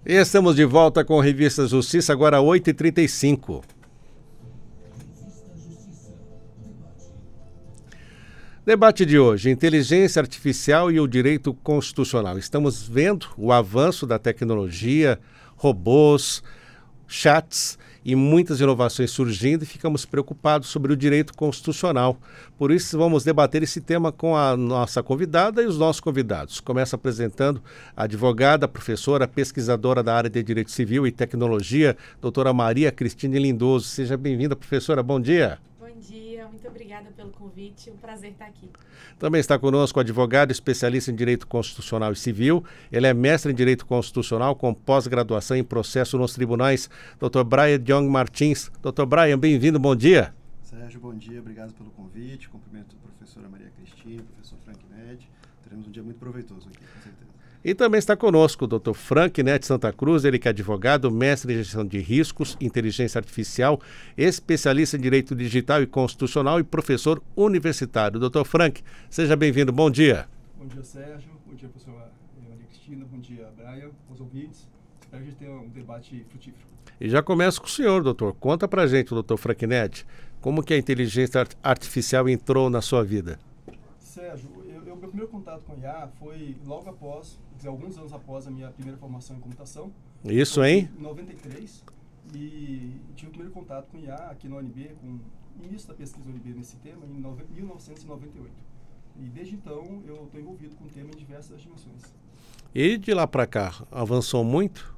E estamos de volta com a Revista Justiça, agora 8h35. Debate de hoje, inteligência artificial e o direito constitucional. Estamos vendo o avanço da tecnologia, robôs, chats e muitas inovações surgindo e ficamos preocupados sobre o direito constitucional. Por isso vamos debater esse tema com a nossa convidada e os nossos convidados. Começa apresentando a advogada, professora, pesquisadora da área de Direito Civil e Tecnologia, doutora Maria Cristine Lindoso. Seja bem-vinda, professora. Bom dia. Bom dia, muito obrigada pelo convite, um prazer estar aqui. Também está conosco o advogado especialista em Direito Constitucional e Civil. Ele é mestre em Direito Constitucional com pós-graduação em processo nos tribunais, Dr. Brian Young Martins. Dr. Brian, bem-vindo, bom dia. Sérgio, bom dia, obrigado pelo convite. Cumprimento a professora Maria Cristine, professor Frank Ned. Teremos um dia muito proveitoso aqui, com certeza. E também está conosco o Dr. Frank Ned Santa Cruz, ele que é advogado, mestre em gestão de riscos, inteligência artificial, especialista em direito digital e constitucional e professor universitário. Dr. Frank, seja bem-vindo, bom dia. Bom dia, Sérgio, bom dia, professora Maria Cristina, bom dia, Brian, os ouvintes. Espero que a gente tenha um debate frutífero. E já começo com o senhor, doutor. Conta pra gente, doutor Frank Ned, como que a inteligência artificial entrou na sua vida? Sérgio, meu primeiro contato com a IA foi logo após, alguns anos após a minha primeira formação em computação. Isso, hein? Em 93, e tive o primeiro contato com IA aqui na UNB, com o início da pesquisa UNB nesse tema, em 1998. E desde então eu estou envolvido com o tema em diversas dimensões. E de lá para cá, avançou muito?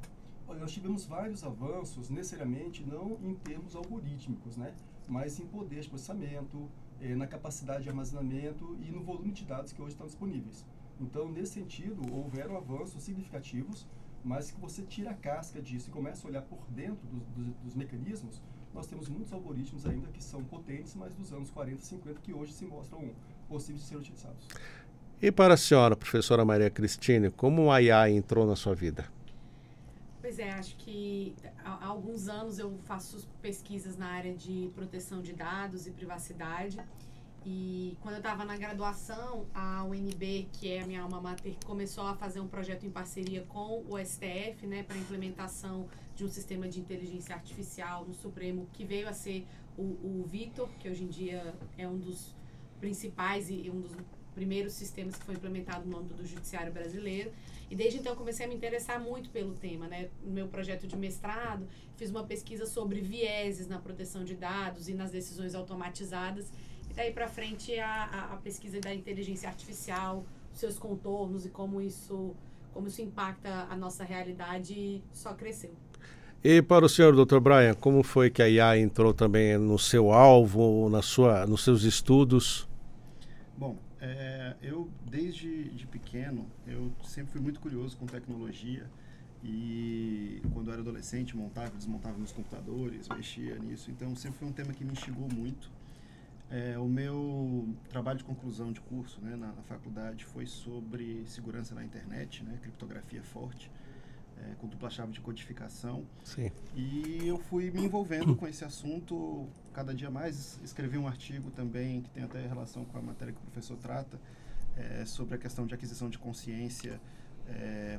Olha, nós tivemos vários avanços, necessariamente não em termos algorítmicos, né? Mas em poder de processamento, na capacidade de armazenamento e no volume de dados que hoje estão disponíveis. Então, nesse sentido, houveram avanços significativos, mas que você tira a casca disso e começa a olhar por dentro dos mecanismos, nós temos muitos algoritmos ainda que são potentes, mas dos anos 40 e 50, que hoje se mostram possíveis de ser utilizados. E para a senhora, professora Maria Cristine, como a IA entrou na sua vida? Pois é, acho que há alguns anos eu faço pesquisas na área de proteção de dados e privacidade. E quando eu estava na graduação, a UNB, que é a minha alma mater, começou a fazer um projeto em parceria com o STF, né, para a implementação de um sistema de inteligência artificial no Supremo, que veio a ser o Vitor, que hoje em dia é um dos principais e um dos primeiros sistemas que foi implementado no âmbito do judiciário brasileiro. E desde então eu comecei a me interessar muito pelo tema, né? No meu projeto de mestrado, fiz uma pesquisa sobre vieses na proteção de dados e nas decisões automatizadas. E daí para frente a pesquisa da inteligência artificial, seus contornos e como isso impacta a nossa realidade só cresceu. E para o senhor, Dr. Brian, como foi que a IA entrou também no seu alvo, nos seus estudos? Bom, eu desde pequeno, eu sempre fui muito curioso com tecnologia e quando eu era adolescente montava e desmontava meus computadores, mexia nisso, então sempre foi um tema que me instigou muito. O meu trabalho de conclusão de curso, né, na faculdade foi sobre segurança na internet, né, criptografia forte, com dupla chave de codificação. Sim. E eu fui me envolvendo com esse assunto cada dia mais. Escrevi um artigo também que tem até relação com a matéria que o professor trata, sobre a questão de aquisição de consciência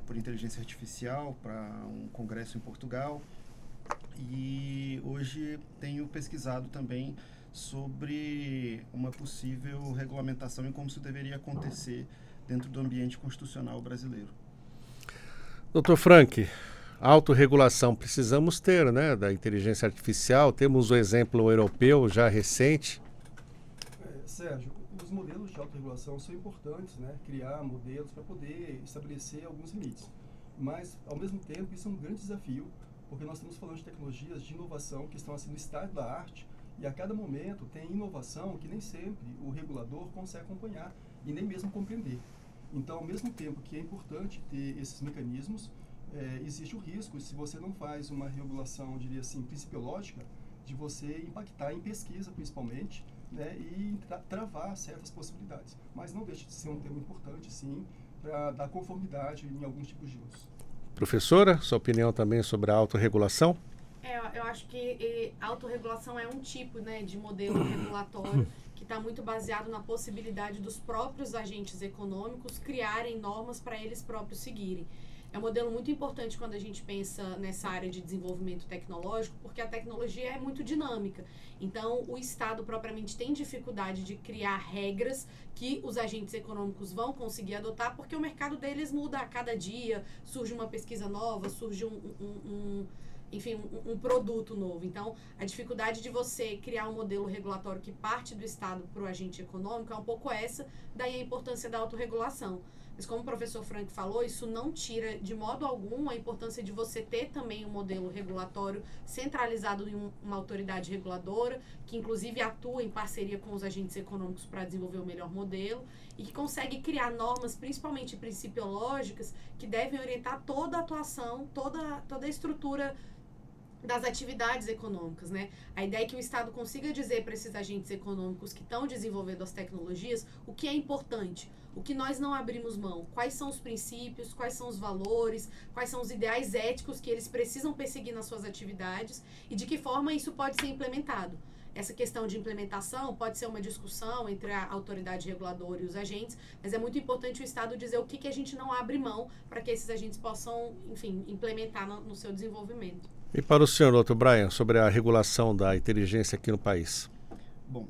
por inteligência artificial para um congresso em Portugal. E hoje tenho pesquisado também sobre uma possível regulamentação e como isso deveria acontecer dentro do ambiente constitucional brasileiro. Dr. Frank, autorregulação precisamos ter, né, da inteligência artificial. Temos o exemplo europeu já recente. Sérgio, os modelos de autorregulação são importantes, né? Criar modelos para poder estabelecer alguns limites. Mas, ao mesmo tempo, isso é um grande desafio, porque nós estamos falando de tecnologias de inovação que estão assim no estado da arte, e a cada momento tem inovação que nem sempre o regulador consegue acompanhar e nem mesmo compreender. Então, ao mesmo tempo que é importante ter esses mecanismos, existe o risco, se você não faz uma regulação, eu diria assim, principiológica, de você impactar em pesquisa, principalmente, né, e travar certas possibilidades. Mas não deixa de ser um tema importante, sim, para dar conformidade em alguns tipos de uso. Professora, sua opinião também sobre a autorregulação? Eu acho que autorregulação é um tipo, né, de modelo regulatório que está muito baseado na possibilidade dos próprios agentes econômicos criarem normas para eles próprios seguirem. É um modelo muito importante quando a gente pensa nessa área de desenvolvimento tecnológico, porque a tecnologia é muito dinâmica. Então, o Estado propriamente tem dificuldade de criar regras que os agentes econômicos vão conseguir adotar, porque o mercado deles muda a cada dia, surge uma pesquisa nova, surge um produto novo. Então, a dificuldade de você criar um modelo regulatório que parte do Estado para o agente econômico é um pouco essa, daí a importância da autorregulação. Mas como o professor Frank falou, isso não tira de modo algum a importância de você ter também um modelo regulatório centralizado em uma autoridade reguladora, que inclusive atua em parceria com os agentes econômicos para desenvolver o melhor modelo e que consegue criar normas, principalmente principiológicas, que devem orientar toda a atuação, toda a estrutura das atividades econômicas, né? A ideia é que o Estado consiga dizer para esses agentes econômicos que estão desenvolvendo as tecnologias o que é importante, o que nós não abrimos mão, quais são os princípios, quais são os valores, quais são os ideais éticos que eles precisam perseguir nas suas atividades e de que forma isso pode ser implementado. Essa questão de implementação pode ser uma discussão entre a autoridade reguladora e os agentes, mas é muito importante o Estado dizer o que a gente não abre mão para que esses agentes possam, enfim, implementar no seu desenvolvimento. E para o senhor, Dr. Brian, sobre a regulação da inteligência aqui no país? Bom,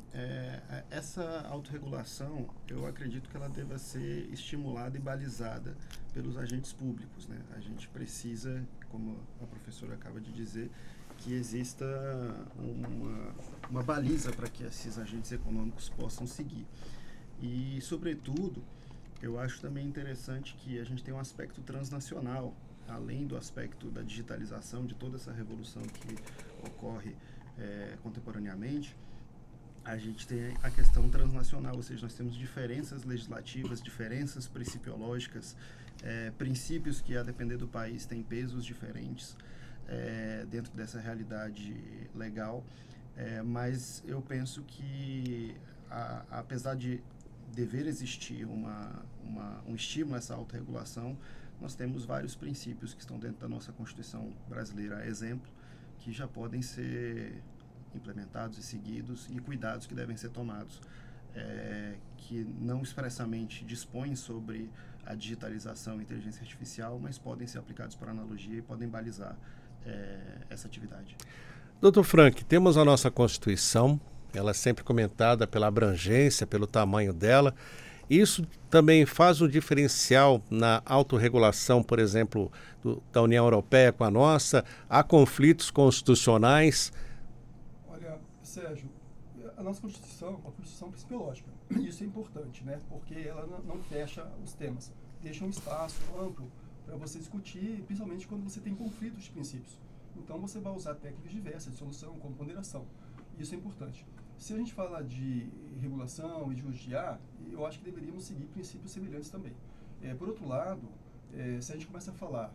essa autorregulação, eu acredito que ela deva ser estimulada e balizada pelos agentes públicos, né? A gente precisa, como a professora acaba de dizer, que exista uma baliza para que esses agentes econômicos possam seguir. E, sobretudo, eu acho também interessante que a gente tem um aspecto transnacional, além do aspecto da digitalização, de toda essa revolução que ocorre contemporaneamente. A gente tem a questão transnacional, ou seja, nós temos diferenças legislativas, diferenças principiológicas, princípios que, a depender do país, têm pesos diferentes dentro dessa realidade legal. Mas eu penso que, apesar de dever existir um estímulo a essa autorregulação, nós temos vários princípios que estão dentro da nossa Constituição brasileira, a exemplo, que já podem ser implementados e seguidos, e cuidados que devem ser tomados, que não expressamente dispõem sobre a digitalização e inteligência artificial, mas podem ser aplicados por analogia e podem balizar essa atividade. Dr. Frank, temos a nossa Constituição, ela é sempre comentada pela abrangência, pelo tamanho dela. Isso também faz um diferencial na autorregulação, por exemplo, da União Europeia com a nossa? Há conflitos constitucionais? Olha, Sérgio, a nossa Constituição é uma Constituição principiológica. Isso é importante, né? Porque ela não fecha os temas. Deixa um espaço amplo para você discutir, principalmente quando você tem conflitos de princípios. Então, você vai usar técnicas diversas de solução, como ponderação. Isso é importante. Se a gente fala de regulação e de uso de IA, eu acho que deveríamos seguir princípios semelhantes também. Por outro lado, se a gente começa a falar,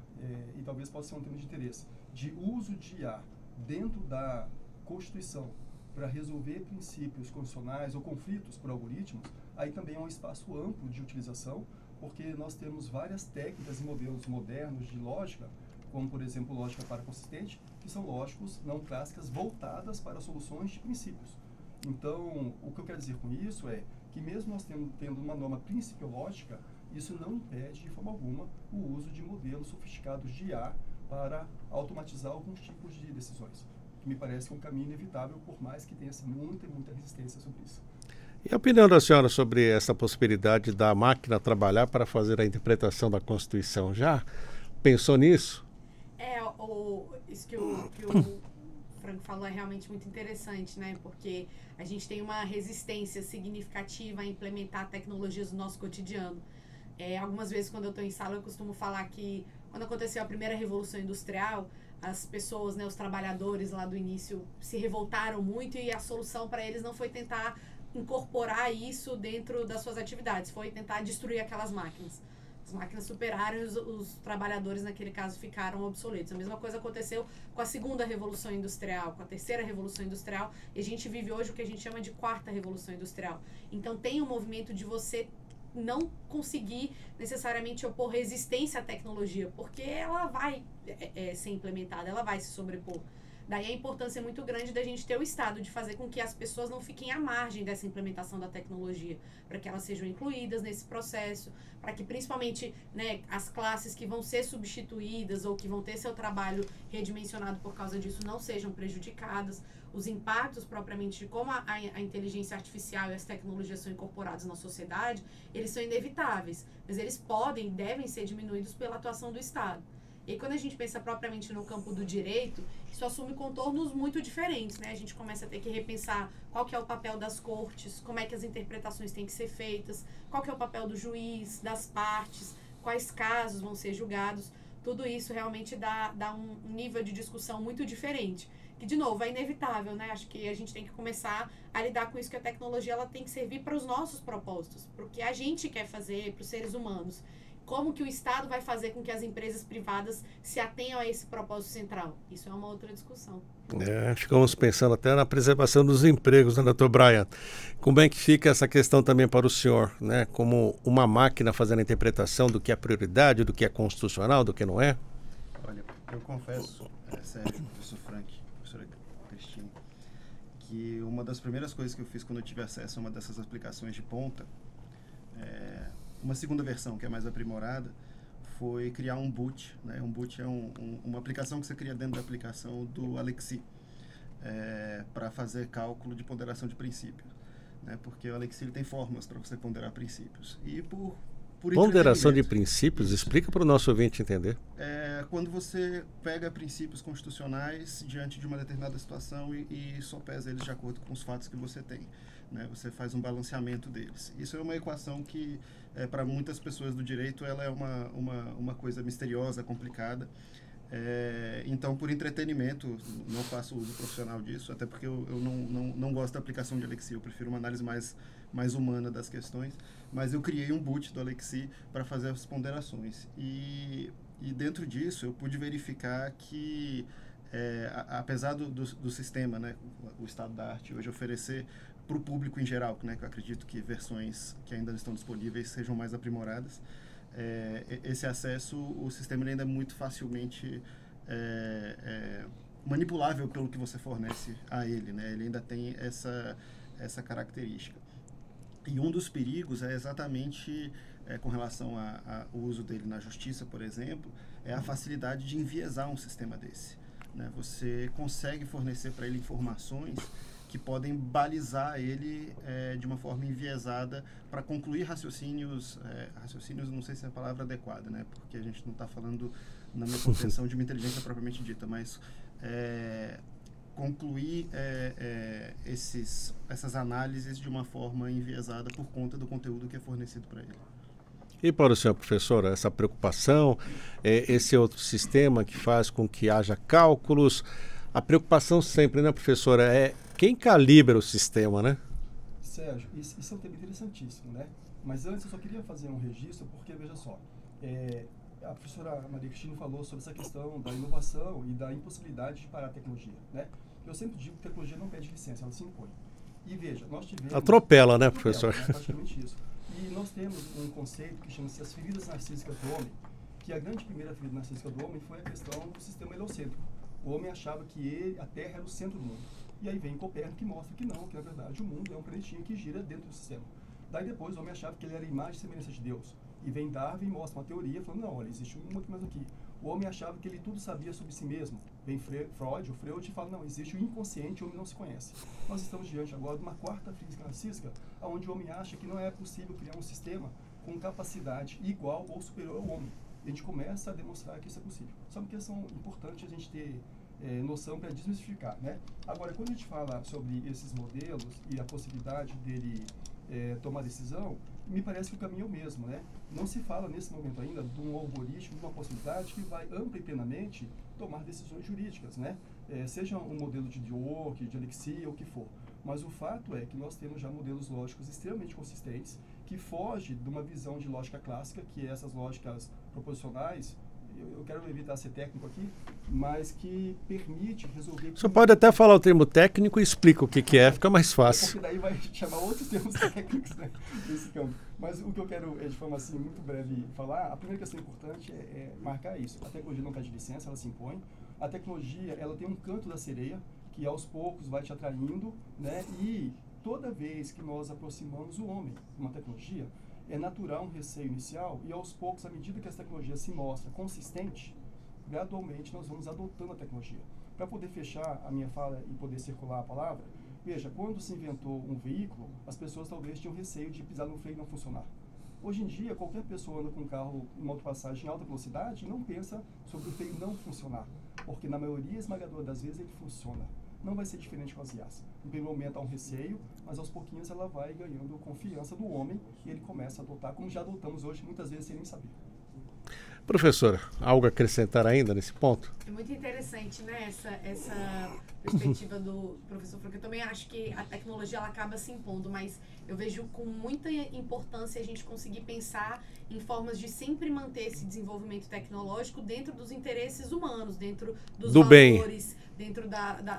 e talvez possa ser um tema de interesse, de uso de IA dentro da Constituição para resolver princípios constitucionais ou conflitos por algoritmos, aí também é um espaço amplo de utilização, porque nós temos várias técnicas e modelos modernos de lógica, como, por exemplo, lógica paraconsistente, que são lógicos não clássicas voltadas para soluções de princípios. Então, o que eu quero dizer com isso é que mesmo nós tendo uma norma principiológica, isso não impede de forma alguma o uso de modelos sofisticados de IA para automatizar alguns tipos de decisões, que me parece que é um caminho inevitável, por mais que tenha muita resistência sobre isso. E a opinião da senhora sobre essa possibilidade da máquina trabalhar para fazer a interpretação da Constituição? Já pensou nisso? Isso que o Franco falou é realmente muito interessante, né? Porque a gente tem uma resistência significativa a implementar tecnologias no nosso cotidiano. Algumas vezes, quando eu estou em sala, eu costumo falar que quando aconteceu a primeira Revolução Industrial, as pessoas, né, os trabalhadores lá do início se revoltaram muito e a solução para eles não foi tentar incorporar isso dentro das suas atividades, foi tentar destruir aquelas máquinas. As máquinas superaram e os trabalhadores, naquele caso, ficaram obsoletos. A mesma coisa aconteceu com a segunda Revolução Industrial, com a terceira Revolução Industrial, e a gente vive hoje o que a gente chama de quarta Revolução Industrial. Então, tem um movimento de você não conseguir necessariamente opor resistência à tecnologia, porque ela vai ser implementada, ela vai se sobrepor. Daí a importância muito grande da gente ter o Estado, de fazer com que as pessoas não fiquem à margem dessa implementação da tecnologia, para que elas sejam incluídas nesse processo, para que principalmente, né, as classes que vão ser substituídas ou que vão ter seu trabalho redimensionado por causa disso não sejam prejudicadas. Os impactos propriamente de como a inteligência artificial e as tecnologias são incorporadas na sociedade, eles são inevitáveis, mas eles podem e devem ser diminuídos pela atuação do Estado. E aí, quando a gente pensa propriamente no campo do direito, isso assume contornos muito diferentes, né? A gente começa a ter que repensar qual que é o papel das cortes, como é que as interpretações têm que ser feitas, qual que é o papel do juiz, das partes, quais casos vão ser julgados. Tudo isso realmente dá um nível de discussão muito diferente. Que, de novo, é inevitável, né? Acho que a gente tem que começar a lidar com isso, que a tecnologia ela tem que servir para os nossos propósitos, para o que a gente quer fazer, para os seres humanos. Como que o Estado vai fazer com que as empresas privadas se atenham a esse propósito central? Isso é uma outra discussão. Ficamos pensando até na preservação dos empregos, né, doutor Brian? Como é que fica essa questão também para o senhor, né? Como uma máquina fazendo a interpretação do que é prioridade, do que é constitucional, do que não é? Olha, eu confesso, Sérgio, professor Frank, professora Cristina, que uma das primeiras coisas que eu fiz quando eu tive acesso a uma dessas aplicações de ponta, uma segunda versão que é mais aprimorada, foi criar um boot, né? Um boot é uma aplicação que você cria dentro da aplicação do Alexi, para fazer cálculo de ponderação de princípios, né? Porque o Alexi ele tem fórmulas para você ponderar princípios. E por ponderação de princípios, explica para o nosso ouvinte entender. Quando você pega princípios constitucionais diante de uma determinada situação e sopesa eles de acordo com os fatos que você tem, né? Você faz um balanceamento deles. Isso é uma equação que, para muitas pessoas do direito, ela é uma coisa misteriosa, complicada. Então, por entretenimento, não faço uso profissional disso, até porque eu não gosto da aplicação de Alexi, eu prefiro uma análise mais humana das questões, mas eu criei um boot do Alexi para fazer as ponderações. E dentro disso, eu pude verificar que, apesar do sistema, né, o estado da arte hoje oferecer para o público em geral, né, que eu acredito que versões que ainda estão disponíveis sejam mais aprimoradas, esse acesso, o sistema ainda é muito facilmente manipulável pelo que você fornece a ele, né? Ele ainda tem essa característica. E um dos perigos é exatamente com relação ao uso dele na justiça, por exemplo, é a facilidade de enviesar um sistema desse, né? Você consegue fornecer para ele informações que podem balizar ele de uma forma enviesada para concluir raciocínios, não sei se é a palavra adequada, né? Porque a gente não está falando na minha compreensão de uma inteligência propriamente dita, mas concluir essas análises de uma forma enviesada por conta do conteúdo que é fornecido para ele. E para o senhor, professor, essa preocupação, esse outro sistema que faz com que haja cálculos, a preocupação sempre, né, professora, é quem calibra o sistema, né? Sérgio, isso é um tema interessantíssimo, né? Mas antes eu só queria fazer um registro, porque, veja só, a professora Maria Cristina falou sobre essa questão da inovação e da impossibilidade de parar a tecnologia, né? Eu sempre digo que a tecnologia não pede licença, ela se impõe. E veja, nós tivemos... Atropela, né, professor? Né, praticamente isso. E nós temos um conceito que chama-se as feridas narcísicas do homem, que a grande primeira ferida narcísica do homem foi a questão do sistema heliocêntrico. O homem achava que a Terra era o centro do mundo. E aí vem Copérnico que mostra que não, que na verdade o mundo é um planetinha que gira dentro do sistema. Daí depois o homem achava que ele era a imagem e semelhança de Deus. E vem Darwin e mostra uma teoria falando, não, olha, existe muito mais aqui. O homem achava que ele tudo sabia sobre si mesmo. Vem Freud e fala, não, existe o inconsciente, o homem não se conhece. Nós estamos diante agora de uma quarta física narcísica, onde o homem acha que não é possível criar um sistema com capacidade igual ou superior ao homem. E a gente começa a demonstrar que isso é possível. Só uma questão importante a gente ter noção para desmistificar, né? Agora, quando a gente fala sobre esses modelos e a possibilidade dele tomar decisão, me parece que o caminho é o mesmo, né? Não se fala nesse momento ainda de um algoritmo, de uma possibilidade que vai ampla e plenamente tomar decisões jurídicas, né? Seja um modelo de Dwork, de Alexi ou o que for. Mas o fato é que nós temos já modelos lógicos extremamente consistentes que fogem de uma visão de lógica clássica, que é essas lógicas proposicionais. Eu quero evitar ser técnico aqui, mas que permite resolver... Você pode até falar o termo técnico e explica o que é, fica mais fácil. Porque daí vai chamar outros termos técnicos, né, nesse campo. Mas o que eu quero, de forma assim, muito breve falar, a primeira questão importante é marcar isso. A tecnologia não pede licença, ela se impõe. a tecnologia, ela tem um canto da sereia, que aos poucos vai te atraindo, né? E toda vez que nós aproximamos o homem de uma tecnologia, é natural um receio inicial, e aos poucos, à medida que essa tecnologia se mostra consistente, gradualmente nós vamos adotando a tecnologia. Para poder fechar a minha fala e poder circular a palavra, veja, quando se inventou um veículo, as pessoas talvez tinham receio de pisar no freio e não funcionar. Hoje em dia, qualquer pessoa anda com um carro em uma ultrapassagem em alta velocidade e não pensa sobre o freio não funcionar, porque na maioria esmagadora das vezes ele funciona. Não vai ser diferente com as IAs. No primeiro momento há um receio, mas aos pouquinhos ela vai ganhando confiança do homem e ele começa a adotar, como já adotamos hoje, muitas vezes sem nem saber. Professora, algo a acrescentar ainda nesse ponto? É muito interessante, né, essa perspectiva do professor Frank. Eu também acho que a tecnologia ela acaba se impondo, mas eu vejo com muita importância a gente conseguir pensar em formas de sempre manter esse desenvolvimento tecnológico dentro dos interesses humanos, dentro dos valores, dentro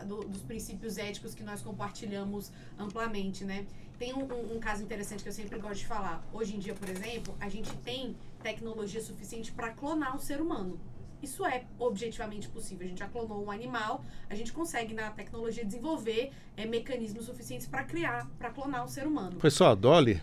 dos princípios éticos que nós compartilhamos amplamente, né? Tem um caso interessante que eu sempre gosto de falar. Hoje em dia, por exemplo, a gente tem tecnologia suficiente para clonar o ser humano. Isso é objetivamente possível. A gente já clonou um animal, a gente consegue na tecnologia desenvolver mecanismos suficientes para clonar o ser humano. Foi só a Dolly?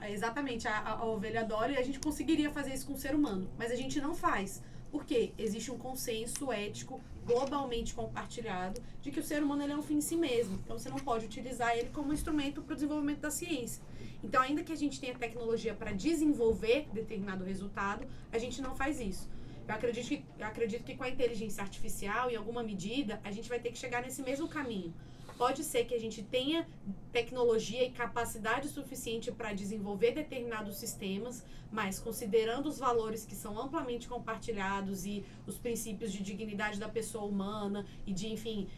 Exatamente, a ovelha Dolly, a gente conseguiria fazer isso com o ser humano, mas a gente não faz. Porque existe um consenso ético globalmente compartilhado de que o ser humano ele é um fim em si mesmo. Então você não pode utilizar ele como instrumento para o desenvolvimento da ciência. Então, ainda que a gente tenha tecnologia para desenvolver determinado resultado, a gente não faz isso. Eu acredito que com a inteligência artificial, em alguma medida, a gente vai ter que chegar nesse mesmo caminho. Pode ser que a gente tenha tecnologia e capacidade suficiente para desenvolver determinados sistemas, mas considerando os valores que são amplamente compartilhados e os princípios de dignidade da pessoa humana e de, enfim,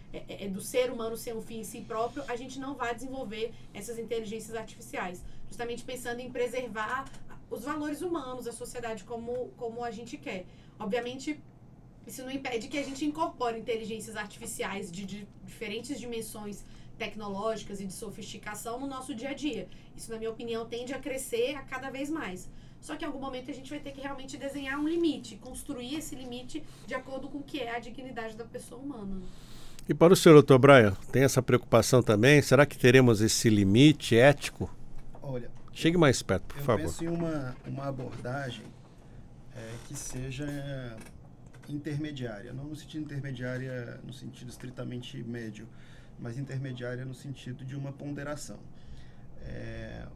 do ser humano ser um fim em si próprio, a gente não vai desenvolver essas inteligências artificiais. Justamente pensando em preservar os valores humanos, a sociedade como a gente quer. Obviamente, isso não impede que a gente incorpore inteligências artificiais de diferentes dimensões tecnológicas e de sofisticação no nosso dia a dia. Isso, na minha opinião, tende a crescer a cada vez mais. Só que em algum momento a gente vai ter que realmente desenhar um limite, construir esse limite de acordo com o que é a dignidade da pessoa humana. E para o senhor, doutor Brian, tem essa preocupação também? Será que teremos esse limite ético? Olha, chegue mais perto, por favor. Eu penso em uma abordagem que seja intermediária, não no sentido intermediária no sentido estritamente médio, mas intermediária no sentido de uma ponderação.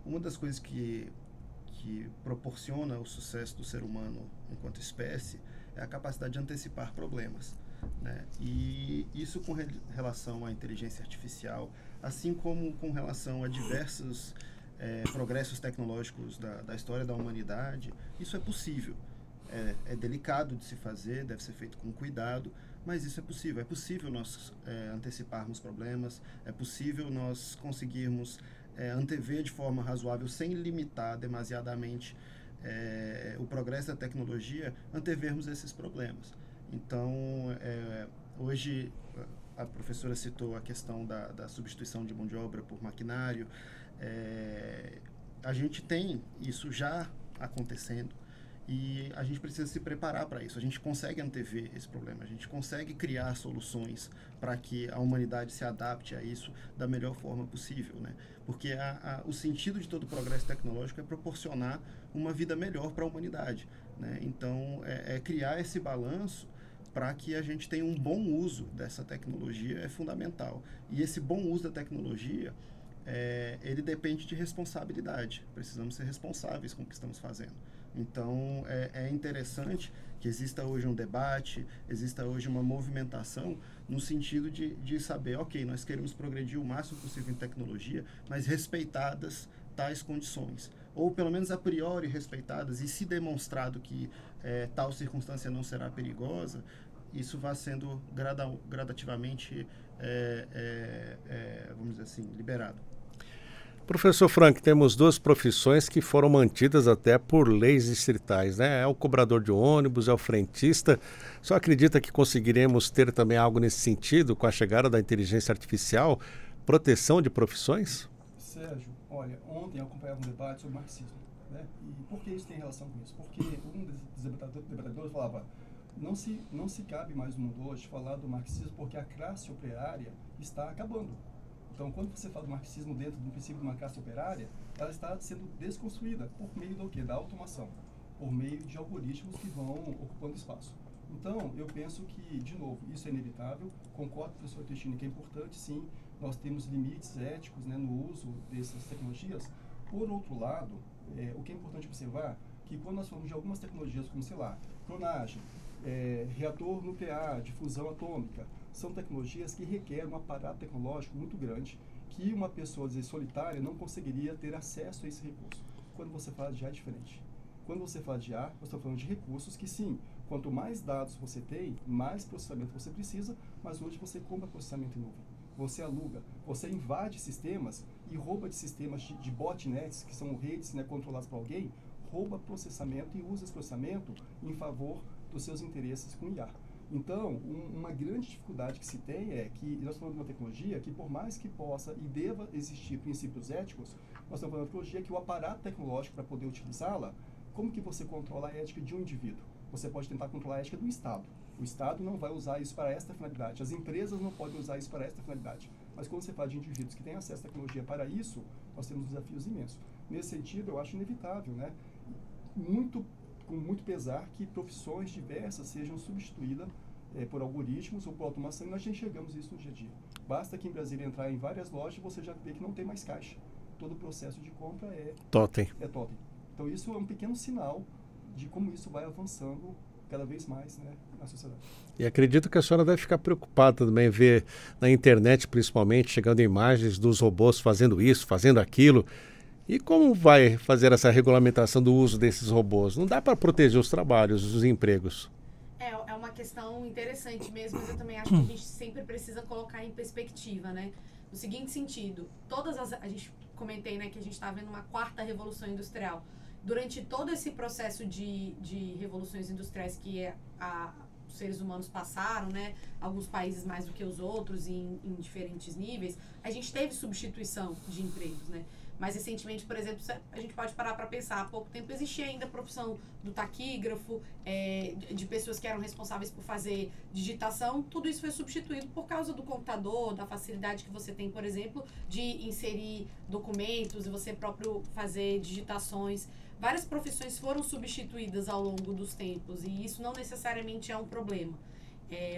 Uma das coisas que proporciona o sucesso do ser humano enquanto espécie é a capacidade de antecipar problemas, né? E isso com relação à inteligência artificial, assim como com relação a diversos progressos tecnológicos da história da humanidade, isso é possível. É delicado de se fazer, deve ser feito com cuidado, mas isso é possível. É possível nós anteciparmos problemas, é possível nós conseguirmos antever de forma razoável, sem limitar demasiadamente o progresso da tecnologia, antevermos esses problemas. Então, hoje, a professora citou a questão da substituição de mão de obra por maquinário. A gente tem isso já acontecendo. E a gente precisa se preparar para isso. A gente consegue antever esse problema, a gente consegue criar soluções para que a humanidade se adapte a isso da melhor forma possível, né? Porque o sentido de todo o progresso tecnológico é proporcionar uma vida melhor para a humanidade, né? Então, criar esse balanço para que a gente tenha um bom uso dessa tecnologia é fundamental. E esse bom uso da tecnologia, ele depende de responsabilidade. Precisamos ser responsáveis com o que estamos fazendo. Então, é interessante que exista hoje um debate, exista hoje uma movimentação no sentido de saber, ok, nós queremos progredir o máximo possível em tecnologia, mas respeitadas tais condições. Ou, pelo menos, a priori respeitadas, e se demonstrado que tal circunstância não será perigosa, isso vai sendo gradativamente, vamos dizer assim, liberado. Professor Frank, temos duas profissões que foram mantidas até por leis distritais, né? É o cobrador de ônibus, é o frentista. Só acredita que conseguiremos ter também algo nesse sentido com a chegada da inteligência artificial, proteção de profissões? Sérgio, olha, ontem eu acompanhava um debate sobre marxismo, né? E por que isso tem relação com isso? Porque um dos debatadores falava, Não se cabe mais no mundo hoje falar do marxismo porque a classe operária está acabando. Então, quando você fala do marxismo dentro do princípio de uma classe operária, ela está sendo desconstruída por meio do quê? Da automação, por meio de algoritmos que vão ocupando espaço. Então, eu penso que, de novo, isso é inevitável. Concordo com o professor Testini que é importante, sim, nós temos limites éticos, né, no uso dessas tecnologias. Por outro lado, o que é importante observar que quando nós falamos de algumas tecnologias, como, sei lá, clonagem, reator nuclear, de fusão atômica, são tecnologias que requerem um aparato tecnológico muito grande que uma pessoa, às vezes, solitária não conseguiria ter acesso a esse recurso. Quando você fala de IA é diferente. Quando você fala de IA, você está falando de recursos que, sim, quanto mais dados você tem, mais processamento você precisa, mas hoje você compra processamento em nuvem. Você aluga, você invade sistemas e rouba de sistemas de botnets, que são redes, né, controladas por alguém, rouba processamento e usa esse processamento em favor dos seus interesses com IA. Então, uma grande dificuldade que se tem é que nós estamos falando de uma tecnologia que, por mais que possa e deva existir princípios éticos, nós estamos falando de uma tecnologia que o aparato tecnológico para poder utilizá-la, como que você controla a ética de um indivíduo? Você pode tentar controlar a ética do Estado. O Estado não vai usar isso para esta finalidade. As empresas não podem usar isso para esta finalidade. Mas quando você fala de indivíduos que têm acesso à tecnologia para isso, nós temos desafios imensos. Nesse sentido, eu acho inevitável, né? Com muito pesar que profissões diversas sejam substituídas por algoritmos ou por automação, e nós já enxergamos isso no dia a dia. Basta que em Brasília entrar em várias lojas e você já vê que não tem mais caixa. Todo o processo de compra é totem. Então isso é um pequeno sinal de como isso vai avançando cada vez mais, né, na sociedade. E acredito que a senhora deve ficar preocupada também ver na internet, principalmente, chegando imagens dos robôs fazendo isso, fazendo aquilo. E como vai fazer essa regulamentação do uso desses robôs? Não dá para proteger os trabalhos, os empregos. É uma questão interessante mesmo, mas eu também acho que a gente sempre precisa colocar em perspectiva, né? No seguinte sentido, a gente comentei, né, que a gente está vendo uma quarta revolução industrial. Durante todo esse processo de revoluções industriais que os seres humanos passaram, né, alguns países mais do que os outros, em diferentes níveis, a gente teve substituição de empregos, né? Mais recentemente, por exemplo, a gente pode parar para pensar, há pouco tempo existia ainda a profissão do taquígrafo, de pessoas que eram responsáveis por fazer digitação, tudo isso foi substituído por causa do computador, da facilidade que você tem, por exemplo, de inserir documentos e você próprio fazer digitações. Várias profissões foram substituídas ao longo dos tempos e isso não necessariamente é um problema.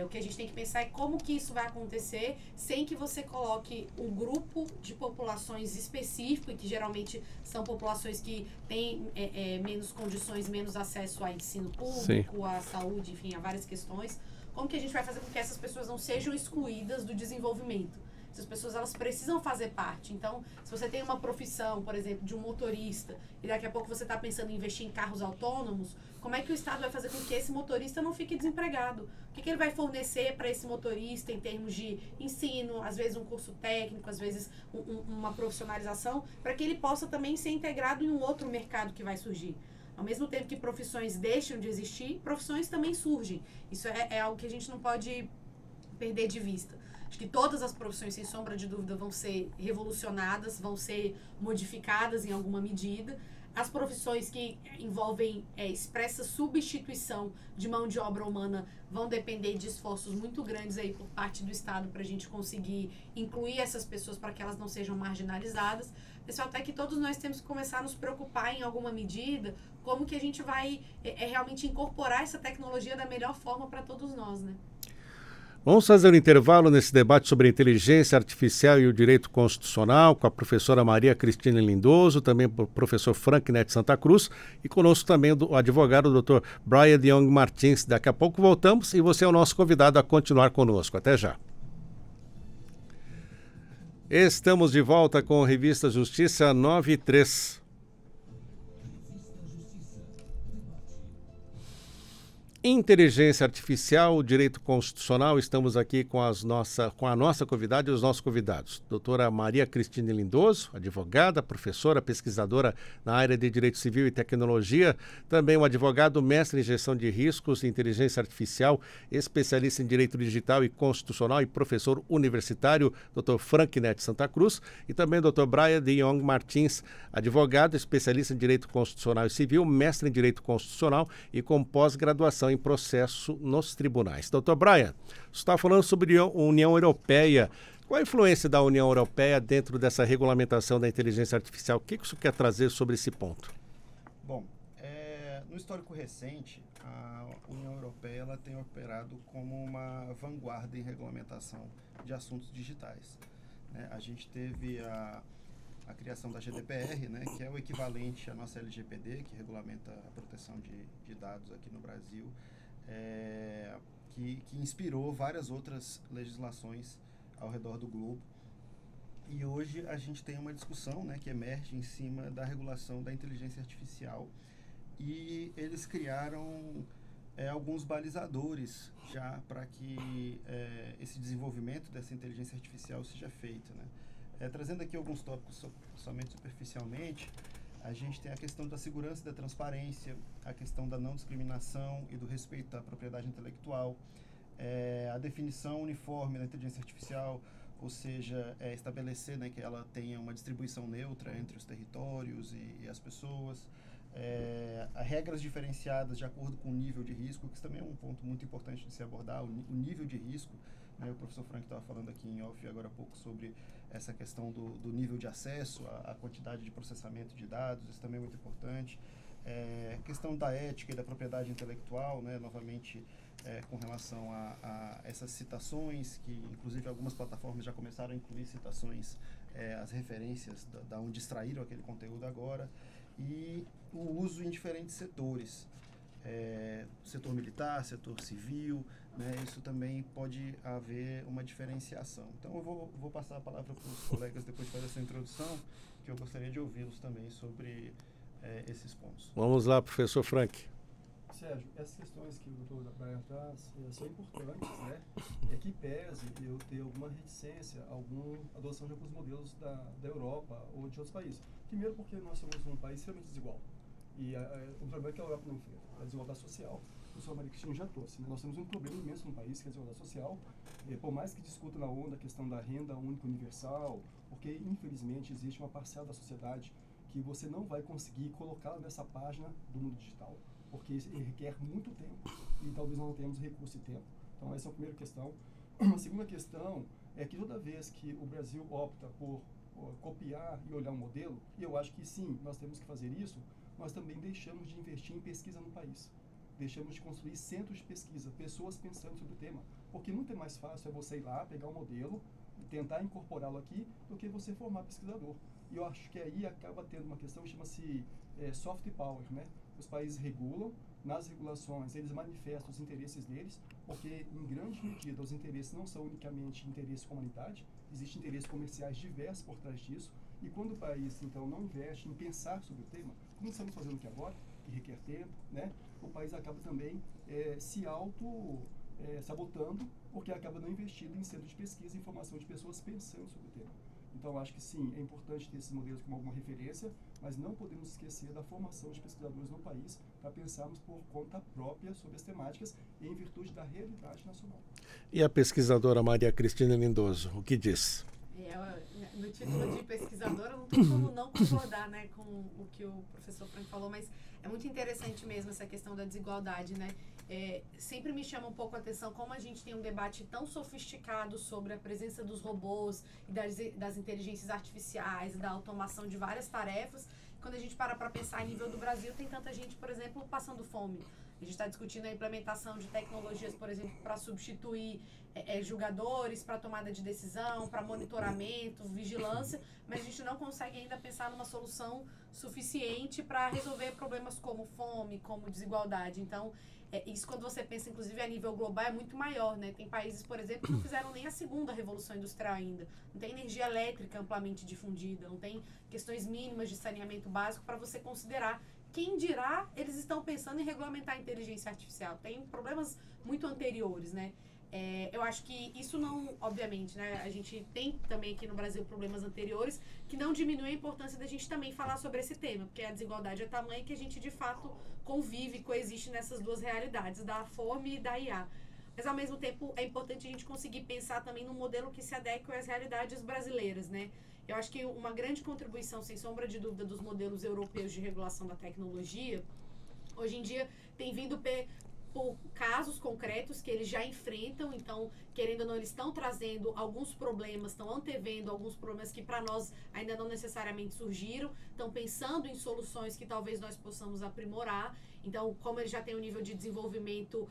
O que a gente tem que pensar é como que isso vai acontecer sem que você coloque um grupo de populações específico, e que geralmente são populações que têm menos condições, menos acesso a ensino público, Sim. à saúde, enfim, a várias questões. Como que a gente vai fazer com que essas pessoas não sejam excluídas do desenvolvimento? Essas pessoas, elas precisam fazer parte. Então, se você tem uma profissão, por exemplo, de um motorista, e daqui a pouco você está pensando em investir em carros autônomos, como é que o Estado vai fazer com que esse motorista não fique desempregado? O que ele vai fornecer para esse motorista em termos de ensino, às vezes um curso técnico, às vezes uma profissionalização, para que ele possa também ser integrado em um outro mercado que vai surgir? Ao mesmo tempo que profissões deixam de existir, profissões também surgem. Isso é algo que a gente não pode perder de vista. Acho que todas as profissões, sem sombra de dúvida, vão ser revolucionadas, vão ser modificadas em alguma medida. As profissões que envolvem expressa substituição de mão de obra humana vão depender de esforços muito grandes aí por parte do Estado para a gente conseguir incluir essas pessoas para que elas não sejam marginalizadas. Pessoal, até que todos nós temos que começar a nos preocupar em alguma medida como que a gente vai realmente incorporar essa tecnologia da melhor forma para todos nós, né? Vamos fazer um intervalo nesse debate sobre a inteligência artificial e o direito constitucional com a professora Maria Cristina Lindoso, também o professor Frank Neto Santa Cruz e conosco também o advogado Dr. Brian Young Martins. Daqui a pouco voltamos e você é o nosso convidado a continuar conosco. Até já. Estamos de volta com a Revista Justiça 93. Inteligência artificial, direito constitucional, estamos aqui com a nossa convidada e os nossos convidados. Doutora Maria Cristina Lindoso, advogada, professora, pesquisadora na área de Direito Civil e Tecnologia, também um advogado, mestre em gestão de riscos e inteligência artificial, especialista em Direito Digital e Constitucional e professor universitário, Dr. Frank Neto Santa Cruz, e também o Dr. Brian Young Martins, advogado, especialista em Direito Constitucional e Civil, mestre em Direito Constitucional e com pós-graduação em processo nos tribunais. Dr. Brian, você está falando sobre a União Europeia. Qual a influência da União Europeia dentro dessa regulamentação da inteligência artificial? O que isso quer trazer sobre esse ponto? Bom, no histórico recente, a União Europeia ela tem operado como uma vanguarda em regulamentação de assuntos digitais. A gente teve a criação da GDPR, que é o equivalente à nossa LGPD, que regulamenta a proteção de dados aqui no Brasil, que inspirou várias outras legislações ao redor do globo. E hoje a gente tem uma discussão que emerge em cima da regulação da inteligência artificial, e eles criaram alguns balizadores já para que esse desenvolvimento dessa inteligência artificial seja feito. Trazendo aqui alguns tópicos somente superficialmente, a gente tem a questão da segurança e da transparência, a questão da não discriminação e do respeito à propriedade intelectual, a definição uniforme da inteligência artificial, ou seja, estabelecer que ela tenha uma distribuição neutra entre os territórios e as pessoas, regras diferenciadas de acordo com o nível de risco, que isso também é um ponto muito importante de se abordar, o nível de risco. O professor Frank estava falando aqui em off agora há pouco sobre essa questão do nível de acesso, a quantidade de processamento de dados, isso também é muito importante. Questão da ética e da propriedade intelectual, novamente com relação a essas citações, que inclusive algumas plataformas já começaram a incluir citações, as referências da onde extraíram aquele conteúdo agora, e o uso em diferentes setores, setor militar, setor civil, isso também pode haver uma diferenciação. Então eu vou passar a palavra para os colegas depois de fazer essa introdução, que eu gostaria de ouvi-los também sobre esses pontos. Vamos lá, professor Frank. Sérgio, essas questões que o doutor Brian traz são importantes, que pese eu ter alguma reticência, alguma adoção de alguns modelos da Europa ou de outros países. Primeiro porque nós somos um país extremamente desigual. E o problema é que a Europa não enfrenta, a desigualdade social. O senhor Maria Cristina já trouxe. Nós temos um problema imenso no país, que é a desigualdade social. Por mais que discuta na onda a questão da renda única universal, porque infelizmente existe uma parcela da sociedade que você não vai conseguir colocá-la nessa página do mundo digital, porque ele requer muito tempo e talvez não tenhamos recurso e tempo. Então essa é a primeira questão. A segunda questão é que toda vez que o Brasil opta por copiar e olhar um modelo, e eu acho que sim, nós temos que fazer isso, nós também deixamos de investir em pesquisa no país. Deixamos de construir centros de pesquisa, pessoas pensando sobre o tema, porque muito mais fácil é você ir lá, pegar um modelo, tentar incorporá-lo aqui, do que você formar pesquisador. E eu acho que aí acaba tendo uma questão que chama-se soft power, Os países regulam, nas regulações eles manifestam os interesses deles, porque em grande medida os interesses não são unicamente interesse com a humanidade, existem interesses comerciais diversos por trás disso, e quando o país então não investe em pensar sobre o tema, como estamos fazendo aqui agora, que requer tempo, o país acaba também se sabotando, porque acaba não investindo em centros de pesquisa e informação de pessoas pensando sobre o tema. Então, acho que sim, é importante ter esses modelos como alguma referência, mas não podemos esquecer da formação de pesquisadores no país para pensarmos por conta própria sobre as temáticas e em virtude da realidade nacional. E a pesquisadora Maria Cristina Lindoso, o que diz? No título de pesquisadora, não tem como não concordar com o que o professor Frank falou, mas é muito interessante mesmo essa questão da desigualdade, sempre me chama um pouco a atenção como a gente tem um debate tão sofisticado sobre a presença dos robôs e das inteligências artificiais, da automação de várias tarefas. Quando a gente para pensar a nível do Brasil, tem tanta gente, por exemplo, passando fome. A gente está discutindo a implementação de tecnologias, por exemplo, para substituir julgadores, para tomada de decisão, para monitoramento, vigilância, mas a gente não consegue ainda pensar numa solução suficiente para resolver problemas como fome, como desigualdade. Então, isso quando você pensa, inclusive, a nível global, é muito maior, Tem países, por exemplo, que não fizeram nem a segunda revolução industrial ainda. Não tem energia elétrica amplamente difundida, não tem questões mínimas de saneamento básico para você considerar. Quem dirá, eles estão pensando em regulamentar a inteligência artificial. Tem problemas muito anteriores, eu acho que isso não, obviamente, a gente tem também aqui no Brasil problemas anteriores que não diminuem a importância da gente também falar sobre esse tema, porque a desigualdade é tamanha que a gente de fato convive, coexiste nessas duas realidades, da fome e da IA. Mas ao mesmo tempo é importante a gente conseguir pensar também num modelo que se adeque às realidades brasileiras, Eu acho que uma grande contribuição, sem sombra de dúvida, dos modelos europeus de regulação da tecnologia, hoje em dia tem vindo por casos concretos que eles já enfrentam, então, querendo ou não, eles estão trazendo alguns problemas, estão antevendo alguns problemas que para nós ainda não necessariamente surgiram, estão pensando em soluções que talvez nós possamos aprimorar. Então, como eles já têm um nível de desenvolvimento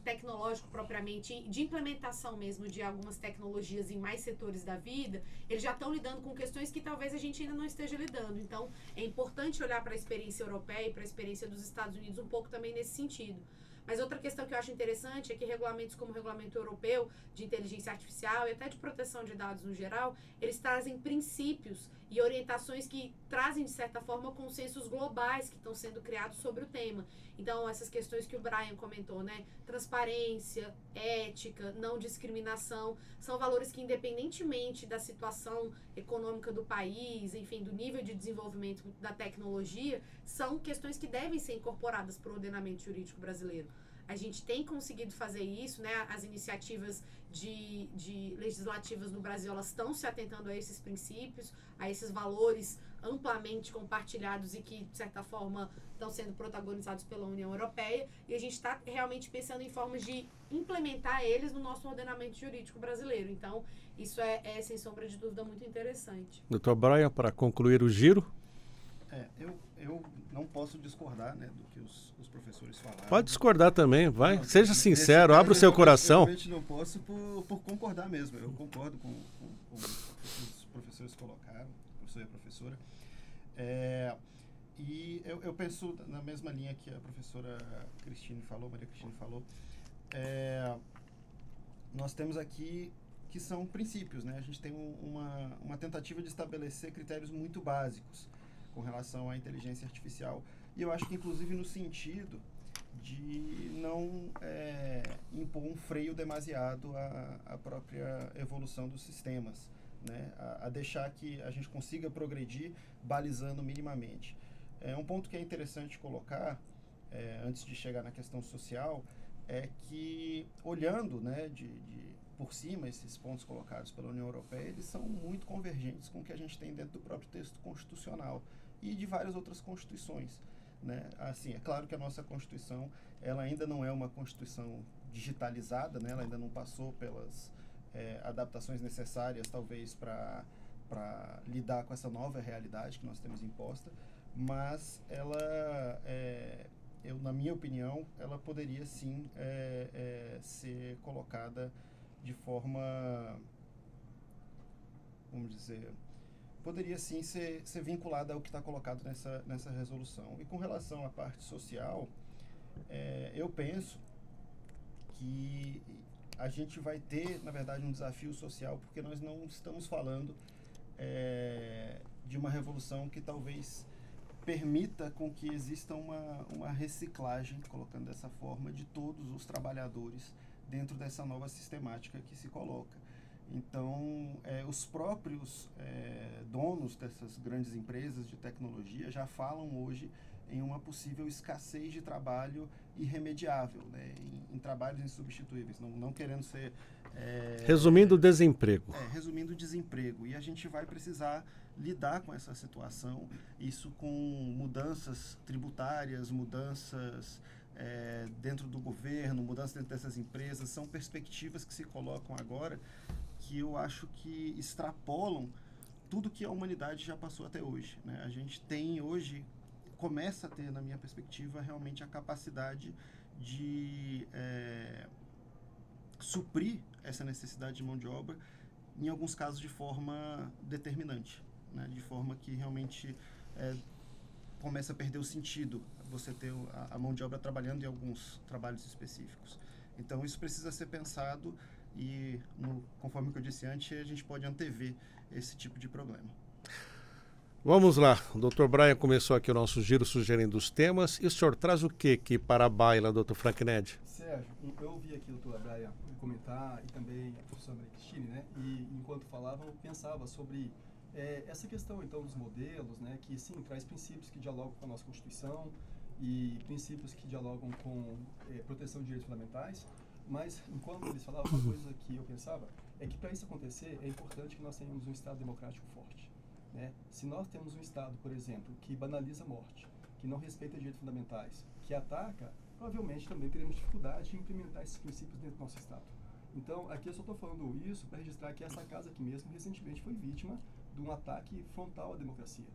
tecnológico propriamente, de implementação mesmo de algumas tecnologias em mais setores da vida, eles já estão lidando com questões que talvez a gente ainda não esteja lidando. Então, é importante olhar para a experiência europeia e para a experiência dos Estados Unidos um pouco também nesse sentido. Mas outra questão que eu acho interessante é que regulamentos como o Regulamento Europeu de Inteligência Artificial e até de proteção de dados no geral, eles trazem princípios e orientações que trazem, de certa forma, consensos globais que estão sendo criados sobre o tema. Então, essas questões que o Brian comentou, né? Transparência, ética, não discriminação, são valores que, independentemente da situação econômica do país, enfim, do nível de desenvolvimento da tecnologia, são questões que devem ser incorporadas para o ordenamento jurídico brasileiro. A gente tem conseguido fazer isso, né? As iniciativas de legislativas no Brasil, elas estão se atentando a esses princípios, a esses valores amplamente compartilhados e que, de certa forma, estão sendo protagonizados pela União Europeia, e a gente está realmente pensando em formas de implementar eles no nosso ordenamento jurídico brasileiro. Então, isso é sem sombra de dúvida, muito interessante. Dr. Brian, para concluir o giro. Eu não posso discordar, né, do que os professores falaram. Pode discordar também, vai. Não, Seja sincero, abra o seu eu coração. realmente não posso por concordar mesmo. Eu concordo com o que os professores colocaram, o professor e a professora. E eu penso na mesma linha que a professora Maria Cristine falou. Nós temos aqui que são princípios, né? A gente tem uma tentativa de estabelecer critérios muito básicos com relação à inteligência artificial. E eu acho que, inclusive, no sentido de não impor um freio demasiado à própria evolução dos sistemas, né? A deixar que a gente consiga progredir balizando minimamente. Um ponto que é interessante colocar, antes de chegar na questão social, é que, olhando, né, por cima, esses pontos colocados pela União Europeia, eles são muito convergentes com o que a gente tem dentro do próprio texto constitucional e de várias outras constituições, né? Assim, é claro que a nossa Constituição, ela ainda não é uma Constituição digitalizada, né? Ela ainda não passou pelas adaptações necessárias, talvez, para lidar com essa nova realidade que nós temos imposta, mas ela, na minha opinião, ela poderia sim ser colocada de forma, vamos dizer, poderia sim ser vinculada ao que está colocado nessa resolução. E com relação à parte social, eu penso que a gente vai ter, na verdade, um desafio social, porque nós não estamos falando de uma revolução que talvez permita com que exista uma reciclagem, colocando dessa forma, de todos os trabalhadores dentro dessa nova sistemática que se coloca. Então, os próprios donos dessas grandes empresas de tecnologia já falam hoje em uma possível escassez de trabalho irremediável, né, em trabalhos insubstituíveis, não querendo ser... Resumindo, desemprego. Resumindo, desemprego. E a gente vai precisar lidar com essa situação, isso com mudanças tributárias, mudanças dentro do governo, mudanças dentro dessas empresas, são perspectivas que se colocam agora que eu acho que extrapolam tudo que a humanidade já passou até hoje, né? A gente tem hoje, começa a ter, na minha perspectiva, realmente a capacidade de suprir essa necessidade de mão de obra, em alguns casos de forma determinante, né? De forma que realmente começa a perder o sentido você ter a mão de obra trabalhando em alguns trabalhos específicos. Então, isso precisa ser pensado e, conforme eu disse antes, a gente pode antever esse tipo de problema. Vamos lá, o Dr. Brian começou aqui o nosso giro sugerindo os temas, e o senhor traz o que aqui para a baila, Dr. Frank Ned? Sérgio, eu ouvi aqui o Dr. Brian comentar, e também a professora Maria Cristine, né? E enquanto falavam, eu pensava sobre essa questão, então, dos modelos, né? Que, sim, traz princípios que dialogam com a nossa Constituição e princípios que dialogam com proteção de direitos fundamentais, mas, enquanto eles falavam, uma coisa que eu pensava é que, para isso acontecer, é importante que nós tenhamos um Estado democrático forte, né? Se nós temos um Estado, por exemplo, que banaliza a morte, que não respeita direitos fundamentais, que ataca provavelmente também teremos dificuldade em implementar esses princípios dentro do nosso Estado. Então, aqui eu só estou falando isso para registrar que essa casa aqui mesmo recentemente foi vítima de um ataque frontal à democracia.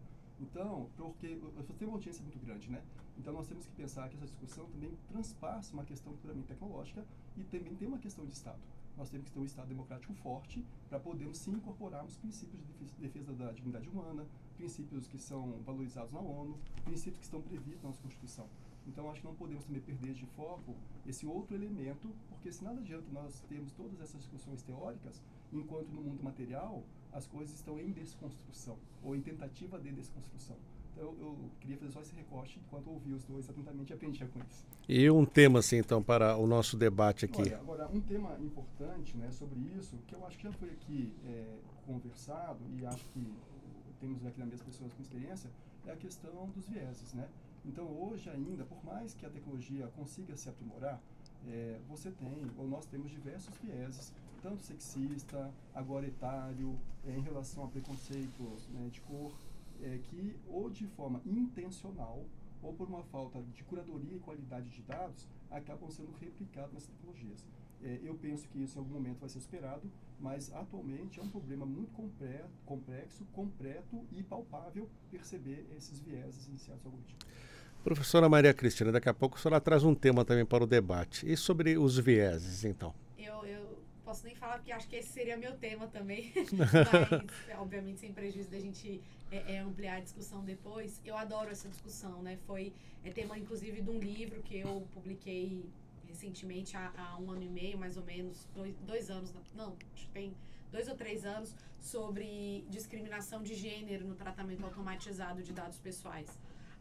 Então, porque você tem uma audiência muito grande, né? Então, nós temos que pensar que essa discussão também transpassa uma questão puramente tecnológica e também tem uma questão de Estado. Nós temos que ter um Estado democrático forte para podermos sim incorporarmos princípios de defesa da dignidade humana, princípios que são valorizados na ONU, princípios que estão previstos na nossa Constituição. Então, acho que não podemos também perder de foco esse outro elemento, porque se nada adianta nós termos todas essas discussões teóricas, enquanto no mundo material as coisas estão em desconstrução, ou em tentativa de desconstrução. Então, eu queria fazer só esse recorte, enquanto eu ouvi os dois atentamente e aprendia com eles. E um tema, assim, então, para o nosso debate aqui. Olha, agora, um tema importante, né, sobre isso, que eu acho que já foi aqui conversado, e acho que temos aqui na mesa pessoas com experiência, é a questão dos vieses, né? Então, hoje ainda, por mais que a tecnologia consiga se aprimorar, você tem, ou nós temos diversos vieses, tanto sexista, agora etário, em relação a preconceitos, né, de cor, que ou de forma intencional, ou por uma falta de curadoria e qualidade de dados, acabam sendo replicados nessas tecnologias. Eu penso que isso em algum momento vai ser superado, mas atualmente é um problema muito complexo, concreto e palpável perceber esses vieses em certos algoritmos. Professora Maria Cristina, daqui a pouco a senhora traz um tema também para o debate. E sobre os vieses, então? Eu posso nem falar, porque acho que esse seria meu tema também, mas, obviamente, sem prejuízo da gente ampliar a discussão depois. Eu adoro essa discussão, né? Foi tema, inclusive, de um livro que eu publiquei recentemente, há 1 ano e meio, mais ou menos, 2 anos, não, acho que tem 2 ou 3 anos, sobre discriminação de gênero no tratamento automatizado de dados pessoais.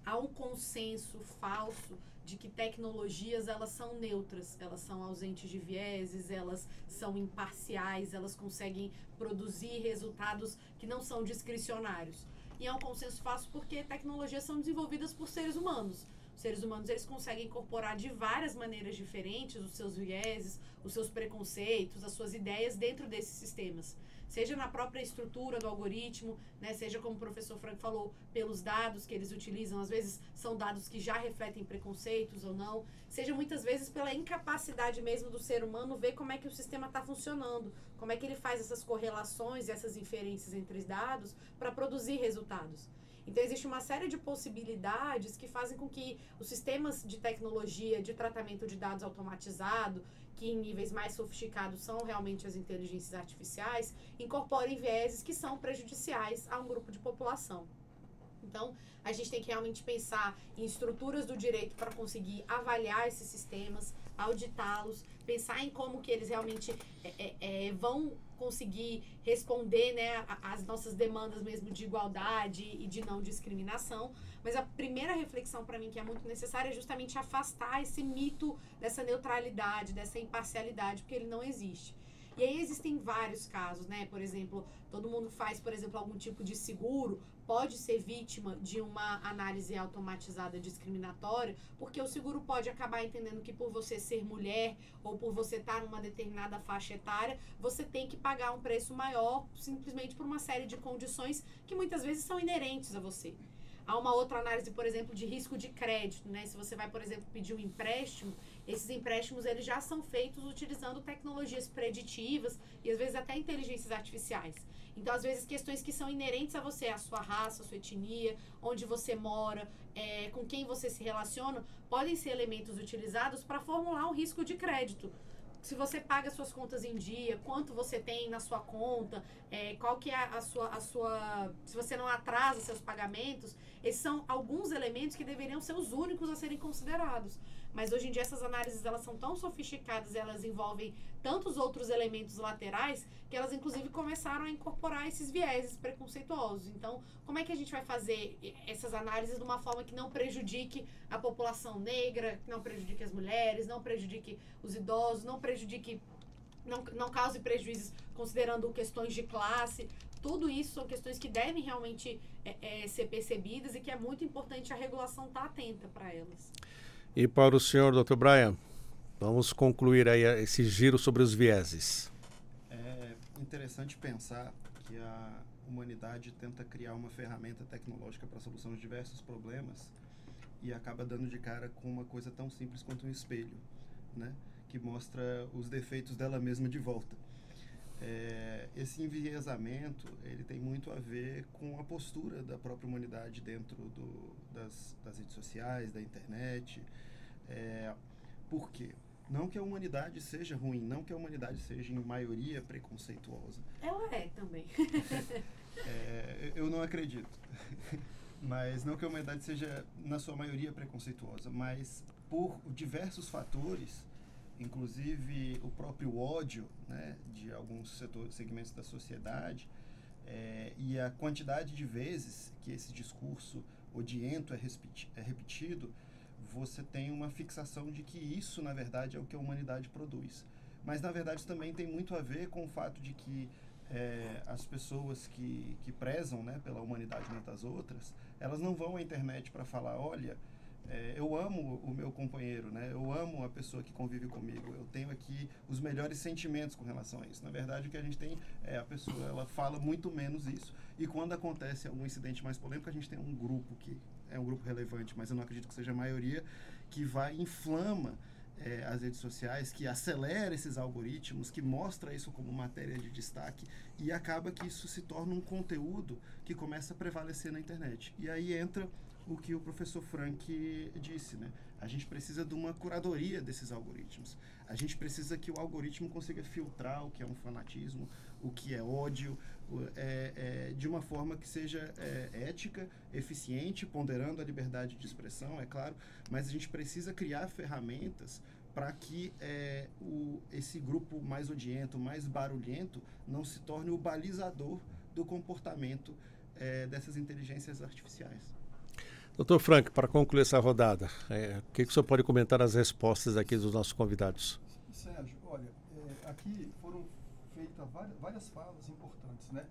Há um consenso falso de que tecnologias, elas são neutras, elas são ausentes de vieses, elas são imparciais, elas conseguem produzir resultados que não são discricionários. E é um consenso falso porque tecnologias são desenvolvidas por seres humanos. Os seres humanos, eles conseguem incorporar de várias maneiras diferentes os seus vieses, os seus preconceitos, as suas ideias dentro desses sistemas. Seja na própria estrutura do algoritmo, né, seja como o professor Franco falou, pelos dados que eles utilizam, às vezes são dados que já refletem preconceitos ou não, seja muitas vezes pela incapacidade mesmo do ser humano ver como é que o sistema está funcionando, como é que ele faz essas correlações e essas inferências entre os dados para produzir resultados. Então, existe uma série de possibilidades que fazem com que os sistemas de tecnologia, de tratamento de dados automatizado, que em níveis mais sofisticados são realmente as inteligências artificiais, incorporem vieses que são prejudiciais a um grupo de população. Então, a gente tem que realmente pensar em estruturas do direito para conseguir avaliar esses sistemas, auditá-los, pensar em como que eles realmente vão conseguir responder, né, às nossas demandas mesmo de igualdade e de não discriminação. Mas a primeira reflexão para mim que é muito necessária é justamente afastar esse mito dessa neutralidade, dessa imparcialidade, porque ele não existe. E aí existem vários casos, né? Por exemplo, todo mundo faz, por exemplo, algum tipo de seguro, pode ser vítima de uma análise automatizada discriminatória, porque o seguro pode acabar entendendo que por você ser mulher ou por você estar numa determinada faixa etária, você tem que pagar um preço maior simplesmente por uma série de condições que muitas vezes são inerentes a você. Há uma outra análise, por exemplo, de risco de crédito, né? Se você vai, por exemplo, pedir um empréstimo, esses empréstimos eles já são feitos utilizando tecnologias preditivas e às vezes até inteligências artificiais. Então, às vezes, questões que são inerentes a você, a sua raça, a sua etnia, onde você mora, com quem você se relaciona, podem ser elementos utilizados para formular um risco de crédito. Se você paga suas contas em dia, quanto você tem na sua conta, qual que é a sua... Se você não atrasa seus pagamentos, esses são alguns elementos que deveriam ser os únicos a serem considerados. Mas hoje em dia essas análises elas são tão sofisticadas, elas envolvem tantos outros elementos laterais, que elas inclusive começaram a incorporar esses vieses preconceituosos. Então, como é que a gente vai fazer essas análises de uma forma que não prejudique a população negra, que não prejudique as mulheres, não prejudique os idosos, não prejudique, não cause prejuízos considerando questões de classe? Tudo isso são questões que devem realmente ser percebidas e que é muito importante a regulação estar atenta para elas. E para o senhor, Dr. Brian, vamos concluir aí esse giro sobre os vieses. É interessante pensar que a humanidade tenta criar uma ferramenta tecnológica para a solução de diversos problemas e acaba dando de cara com uma coisa tão simples quanto um espelho, né? Que mostra os defeitos dela mesma de volta. Esse enviesamento, ele tem muito a ver com a postura da própria humanidade dentro das redes sociais, da internet. Por quê? Não que a humanidade seja ruim, não que a humanidade seja, em maioria, preconceituosa. Ela é também. Eu não acredito. Mas não que a humanidade seja, na sua maioria, preconceituosa, mas por diversos fatores, inclusive o próprio ódio, né, de alguns segmentos da sociedade, e a quantidade de vezes que esse discurso odiento é repetido, você tem uma fixação de que isso, na verdade, é o que a humanidade produz. Mas, na verdade, isso também tem muito a ver com o fato de que as pessoas que prezam, né, pela humanidade umas das outras, elas não vão à internet para falar, olha, eu amo o meu companheiro, né? Eu amo a pessoa que convive comigo, eu tenho aqui os melhores sentimentos com relação a isso. Na verdade, o que a gente tem a pessoa, ela fala muito menos isso, e quando acontece algum incidente mais polêmico, a gente tem um grupo que é um grupo relevante, mas eu não acredito que seja a maioria, que vai inflama as redes sociais, que acelera esses algoritmos, que mostra isso como matéria de destaque, e acaba que isso se torna um conteúdo que começa a prevalecer na internet. E aí entra o que o professor Frank disse, né? A gente precisa de uma curadoria desses algoritmos. A gente precisa que o algoritmo consiga filtrar o que é um fanatismo, o que é ódio, de uma forma que seja ética, eficiente, ponderando a liberdade de expressão, é claro, mas a gente precisa criar ferramentas para que esse grupo mais odiento, mais barulhento, não se torne o balizador do comportamento dessas inteligências artificiais. Doutor Frank, para concluir essa rodada, o que o senhor pode comentar as respostas aqui dos nossos convidados? Sérgio, olha, aqui foram feitas várias falas importantes, né?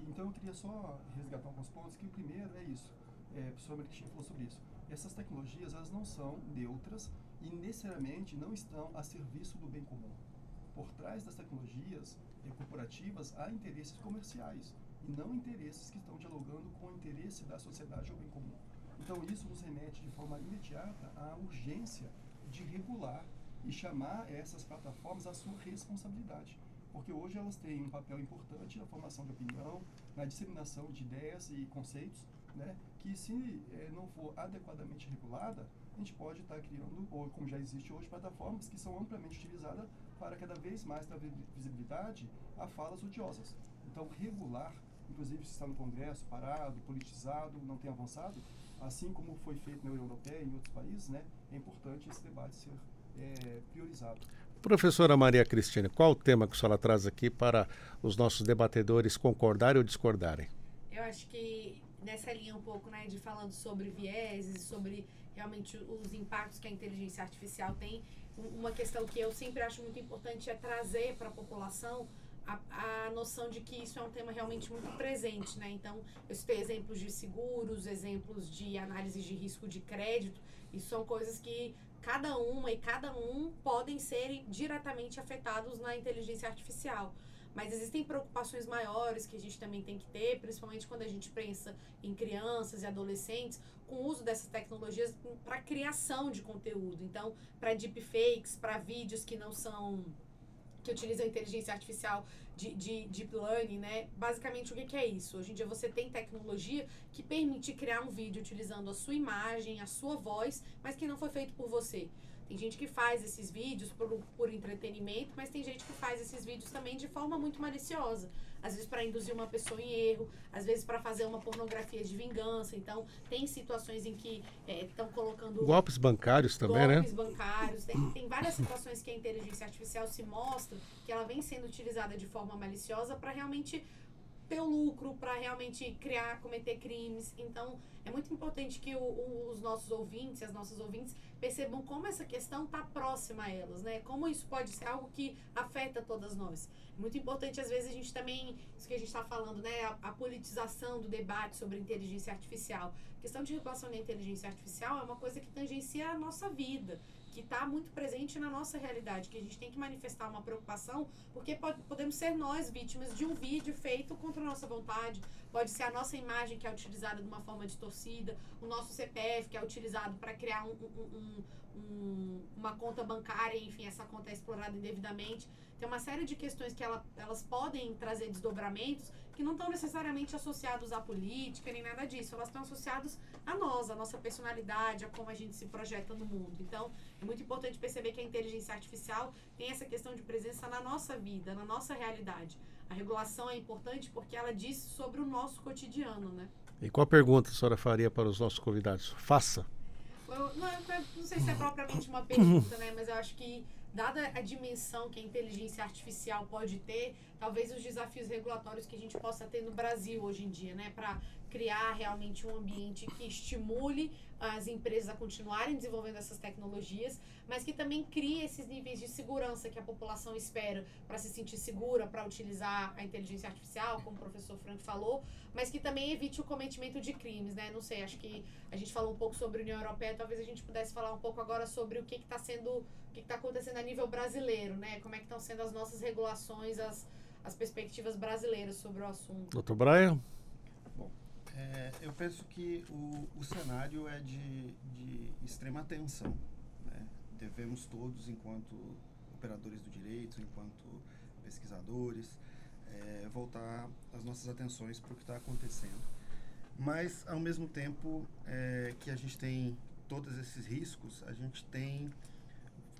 Então eu queria só resgatar alguns pontos, que o primeiro é isso, o professor Merchan falou sobre isso. Essas tecnologias, elas não são neutras e necessariamente não estão a serviço do bem comum. Por trás das tecnologias corporativas há interesses comerciais e não interesses que estão dialogando com o interesse da sociedade ou bem comum. Então isso nos remete de forma imediata à urgência de regular e chamar essas plataformas à sua responsabilidade. Porque hoje elas têm um papel importante na formação de opinião, na disseminação de ideias e conceitos, né, que se não for adequadamente regulada, a gente pode estar criando, ou como já existe hoje, plataformas que são amplamente utilizadas para cada vez mais dar visibilidade a falas odiosas. Então regular, inclusive se está no Congresso parado, politizado, não tem avançado, assim como foi feito na União Europeia e em outros países, né, é importante esse debate ser priorizado. Professora Maria Cristina, qual o tema que a senhora traz aqui para os nossos debatedores concordarem ou discordarem? Eu acho que nessa linha um pouco, né, de falando sobre vieses, sobre realmente os impactos que a inteligência artificial tem, uma questão que eu sempre acho muito importante é trazer para a população a noção de que isso é um tema realmente muito presente, né? Então, eu citei exemplos de seguros, exemplos de análise de risco de crédito, isso são coisas que cada uma e cada um podem ser diretamente afetados na inteligência artificial. Mas existem preocupações maiores que a gente também tem que ter, principalmente quando a gente pensa em crianças e adolescentes, com o uso dessas tecnologias para criação de conteúdo. Então, para deepfakes, para vídeos que não são... que utilizam a inteligência artificial de deep learning, né? Basicamente, o que é isso? Hoje em dia você tem tecnologia que permite criar um vídeo utilizando a sua imagem, a sua voz, mas que não foi feito por você. Tem gente que faz esses vídeos por entretenimento, mas tem gente que faz esses vídeos também de forma muito maliciosa. Às vezes para induzir uma pessoa em erro, às vezes para fazer uma pornografia de vingança. Então, tem situações em que estão colocando... Golpes bancários também, golpes né? bancários. Tem várias situações que a inteligência artificial se mostra que ela vem sendo utilizada de forma maliciosa para realmente ter o lucro, para realmente cometer crimes. Então, é muito importante que os nossos ouvintes, as nossas ouvintes, percebam como essa questão está próxima a elas, né? Como isso pode ser algo que afeta todas nós. É muito importante, às vezes, a gente também, isso que a gente está falando, né? A politização do debate sobre inteligência artificial. A questão de regulação da inteligência artificial é uma coisa que tangencia a nossa vida, que está muito presente na nossa realidade, que a gente tem que manifestar uma preocupação, porque podemos ser nós vítimas de um vídeo feito contra a nossa vontade, pode ser a nossa imagem que é utilizada de uma forma distorcida, o nosso CPF que é utilizado para criar uma conta bancária, enfim, essa conta é explorada indevidamente. Tem uma série de questões que elas podem trazer desdobramentos que não estão necessariamente associados à política nem nada disso, elas estão associadas a nós, a nossa personalidade, a como a gente se projeta no mundo. Então, é muito importante perceber que a inteligência artificial tem essa questão de presença na nossa vida, na nossa realidade. A regulação é importante porque ela diz sobre o nosso cotidiano, né? E qual pergunta a senhora faria para os nossos convidados? Faça. Não sei se é propriamente uma pergunta, né? Mas eu acho que, dada a dimensão que a inteligência artificial pode ter, talvez os desafios regulatórios que a gente possa ter no Brasil hoje em dia, né? Para criar realmente um ambiente que estimule as empresas a continuarem desenvolvendo essas tecnologias, mas que também crie esses níveis de segurança que a população espera para se sentir segura, para utilizar a inteligência artificial, como o professor Frank falou, mas que também evite o cometimento de crimes, né? Não sei, acho que a gente falou um pouco sobre a União Europeia, talvez a gente pudesse falar um pouco agora sobre o que está acontecendo a nível brasileiro, né? Como é que estão sendo as nossas regulações, as perspectivas brasileiras sobre o assunto. Dr. Brian? Bom, eu penso que o cenário é de extrema atenção, né? Devemos todos, enquanto operadores do direito, enquanto pesquisadores, voltar as nossas atenções para o que está acontecendo. Mas, ao mesmo tempo que a gente tem todos esses riscos, a gente tem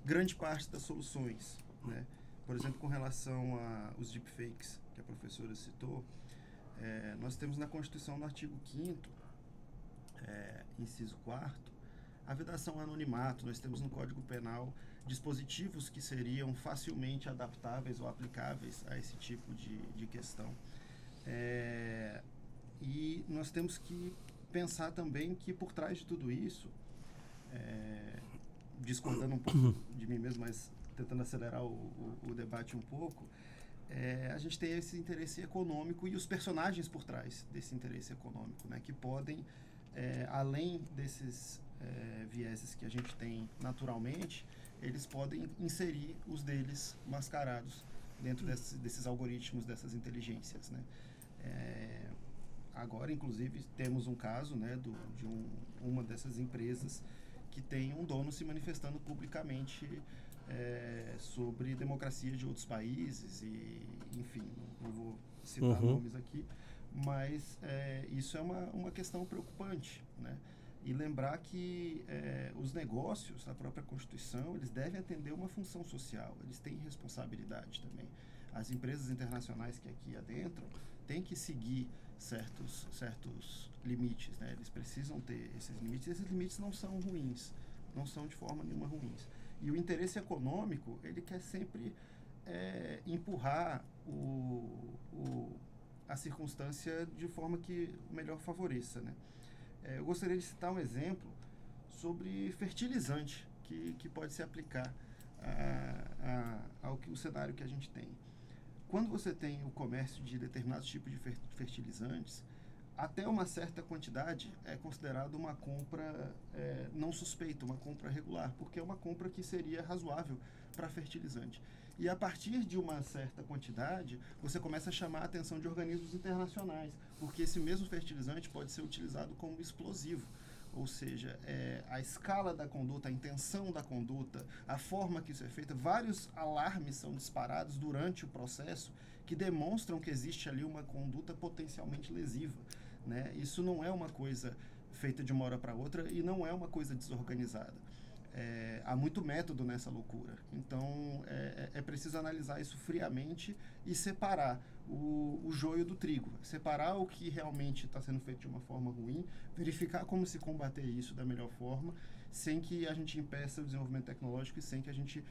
grande parte das soluções, né? Por exemplo, com relação aos deepfakes, que a professora citou, nós temos na Constituição, no artigo 5º, inciso 4º, a vedação ao anonimato. Nós temos no Código Penal dispositivos que seriam facilmente adaptáveis ou aplicáveis a esse tipo de questão. E nós temos que pensar também que por trás de tudo isso, discordando um pouco de mim mesmo, mas tentando acelerar o debate um pouco, a gente tem esse interesse econômico e os personagens por trás desse interesse econômico, né, que podem, além desses vieses que a gente tem naturalmente, eles podem inserir os deles mascarados dentro desses algoritmos, dessas inteligências, né. Agora, inclusive, temos um caso, né, de uma dessas empresas que tem um dono se manifestando publicamente sobre democracia de outros países e, enfim, não vou citar nomes aqui, mas isso é uma questão preocupante, né? E lembrar que os negócios, na própria Constituição, eles devem atender uma função social, eles têm responsabilidade também. As empresas internacionais que aqui adentram têm que seguir certos limites, né? Eles precisam ter esses limites, e esses limites não são ruins, não são de forma nenhuma ruins. E o interesse econômico, ele quer sempre empurrar a circunstância de forma que melhor favoreça, né? Eu gostaria de citar um exemplo sobre fertilizante que pode se aplicar ao cenário que a gente tem. Quando você tem o comércio de determinados tipos de fertilizantes, até uma certa quantidade é considerado uma compra não suspeita, uma compra regular, porque é uma compra que seria razoável para fertilizante. E a partir de uma certa quantidade, você começa a chamar a atenção de organismos internacionais, porque esse mesmo fertilizante pode ser utilizado como explosivo. Ou seja, a escala da conduta, a intenção da conduta, a forma que isso é feito, vários alarmes são disparados durante o processo que demonstram que existe ali uma conduta potencialmente lesiva, né? Isso não é uma coisa feita de uma hora para outra e não é uma coisa desorganizada. Há muito método nessa loucura. Então, é preciso analisar isso friamente e separar o joio do trigo. Separar o que realmente está sendo feito de uma forma ruim, verificar como se combater isso da melhor forma, sem que a gente impeça o desenvolvimento tecnológico e sem que a gente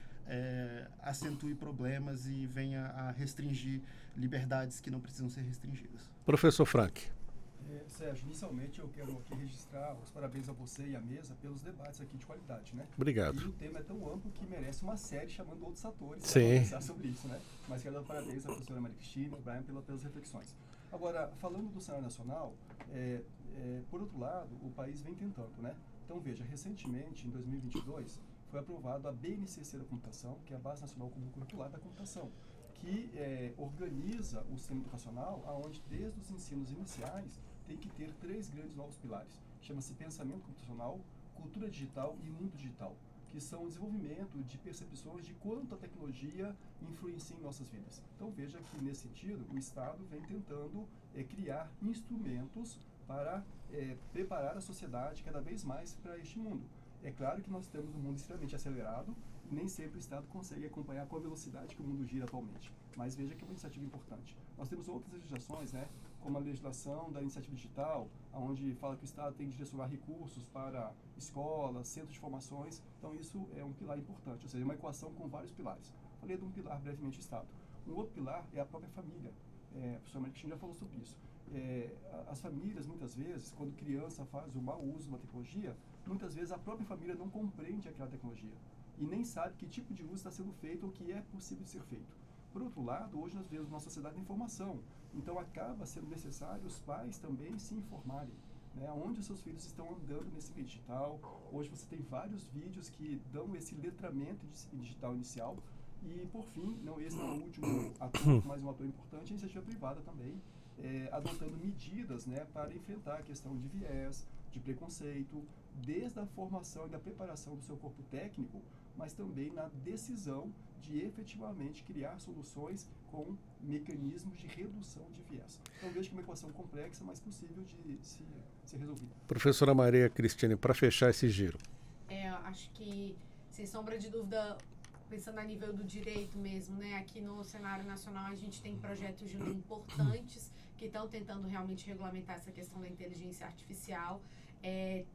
acentue problemas e venha a restringir liberdades que não precisam ser restringidas. Professor Frank. Sérgio, inicialmente eu quero aqui registrar os parabéns a você e à mesa pelos debates aqui de qualidade, né? Obrigado. E o tema é tão amplo que merece uma série chamando outros atores para Sim. conversar sobre isso, né? Mas quero dar parabéns à professora Maria Cristina e ao Brian pelas reflexões. Agora, falando do cenário nacional, por outro lado, o país vem tentando, né? Então, veja, recentemente, em 2022, foi aprovado a BNCC da computação, que é a Base Nacional Comum Curricular da Computação, que organiza o sistema educacional, onde desde os ensinos iniciais tem que ter 3 grandes novos pilares. Chama-se pensamento computacional, cultura digital e mundo digital, que são o desenvolvimento de percepções de quanto a tecnologia influencia em nossas vidas. Então veja que, nesse sentido, o Estado vem tentando criar instrumentos para preparar a sociedade cada vez mais para este mundo. É claro que nós temos um mundo extremamente acelerado e nem sempre o Estado consegue acompanhar com a velocidade que o mundo gira atualmente. Mas veja que é uma iniciativa importante. Nós temos outras legislações, né, como a legislação da iniciativa digital, onde fala que o Estado tem que direcionar recursos para escolas, centros de formações. Então isso é um pilar importante, ou seja, uma equação com vários pilares. Falei de um pilar brevemente, o Estado. Um outro pilar é a própria família. A professora Maria Cristina já falou sobre isso. As famílias, muitas vezes, quando criança faz o mau uso de uma tecnologia, muitas vezes a própria família não compreende aquela tecnologia e nem sabe que tipo de uso está sendo feito ou que é possível de ser feito. Por outro lado, hoje nós vivemos uma sociedade de informação, então acaba sendo necessário os pais também se informarem, né, onde os seus filhos estão andando nesse meio digital. Hoje você tem vários vídeos que dão esse letramento digital inicial. E, por fim, não esse é o último ator, mas um ator importante, a iniciativa privada também, adotando medidas, né, para enfrentar a questão de viés, de preconceito, desde a formação e da preparação do seu corpo técnico, mas também na decisão de efetivamente criar soluções com mecanismos de redução de viés. Então vejo que é uma equação complexa, mas possível de ser resolvida. Professora Maria Cristina, para fechar esse giro. Acho que, sem sombra de dúvida, pensando a nível do direito mesmo, né? Aqui no cenário nacional a gente tem projetos de lei importantes que estão tentando realmente regulamentar essa questão da inteligência artificial.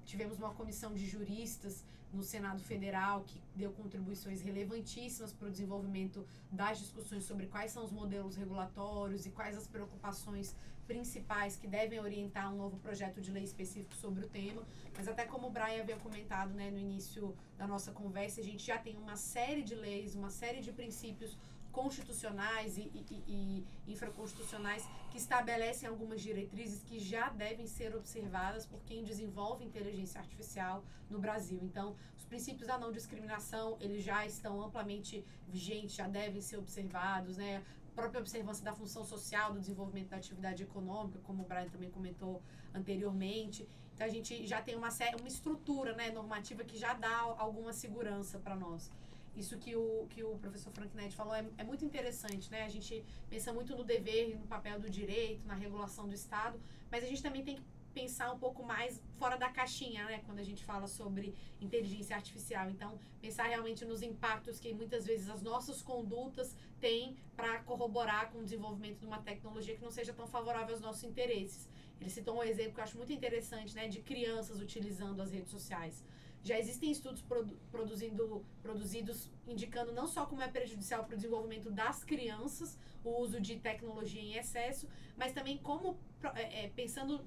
Tivemos uma comissão de juristas no Senado Federal que deu contribuições relevantíssimas para o desenvolvimento das discussões sobre quais são os modelos regulatórios e quais as preocupações principais que devem orientar um novo projeto de lei específico sobre o tema. Mas até como o Brian havia comentado, né, no início da nossa conversa, a gente já tem uma série de leis, uma série de princípios constitucionais e infraconstitucionais que estabelecem algumas diretrizes que já devem ser observadas por quem desenvolve inteligência artificial no Brasil. Então, os princípios da não discriminação, eles já estão amplamente vigentes, já devem ser observados, né? A própria observância da função social, do desenvolvimento da atividade econômica, como o Brian também comentou anteriormente. Então, a gente já tem uma estrutura, né, normativa que já dá alguma segurança para nós. Isso que o professor Franchinetti falou é muito interessante, né? A gente pensa muito no dever e no papel do direito, na regulação do Estado, mas a gente também tem que pensar um pouco mais fora da caixinha, né? Quando a gente fala sobre inteligência artificial. Então, pensar realmente nos impactos que muitas vezes as nossas condutas têm para corroborar com o desenvolvimento de uma tecnologia que não seja tão favorável aos nossos interesses. Ele citou um exemplo que eu acho muito interessante, né? De crianças utilizando as redes sociais. Já existem estudos produzidos indicando não só como é prejudicial para o desenvolvimento das crianças o uso de tecnologia em excesso, mas também como, pensando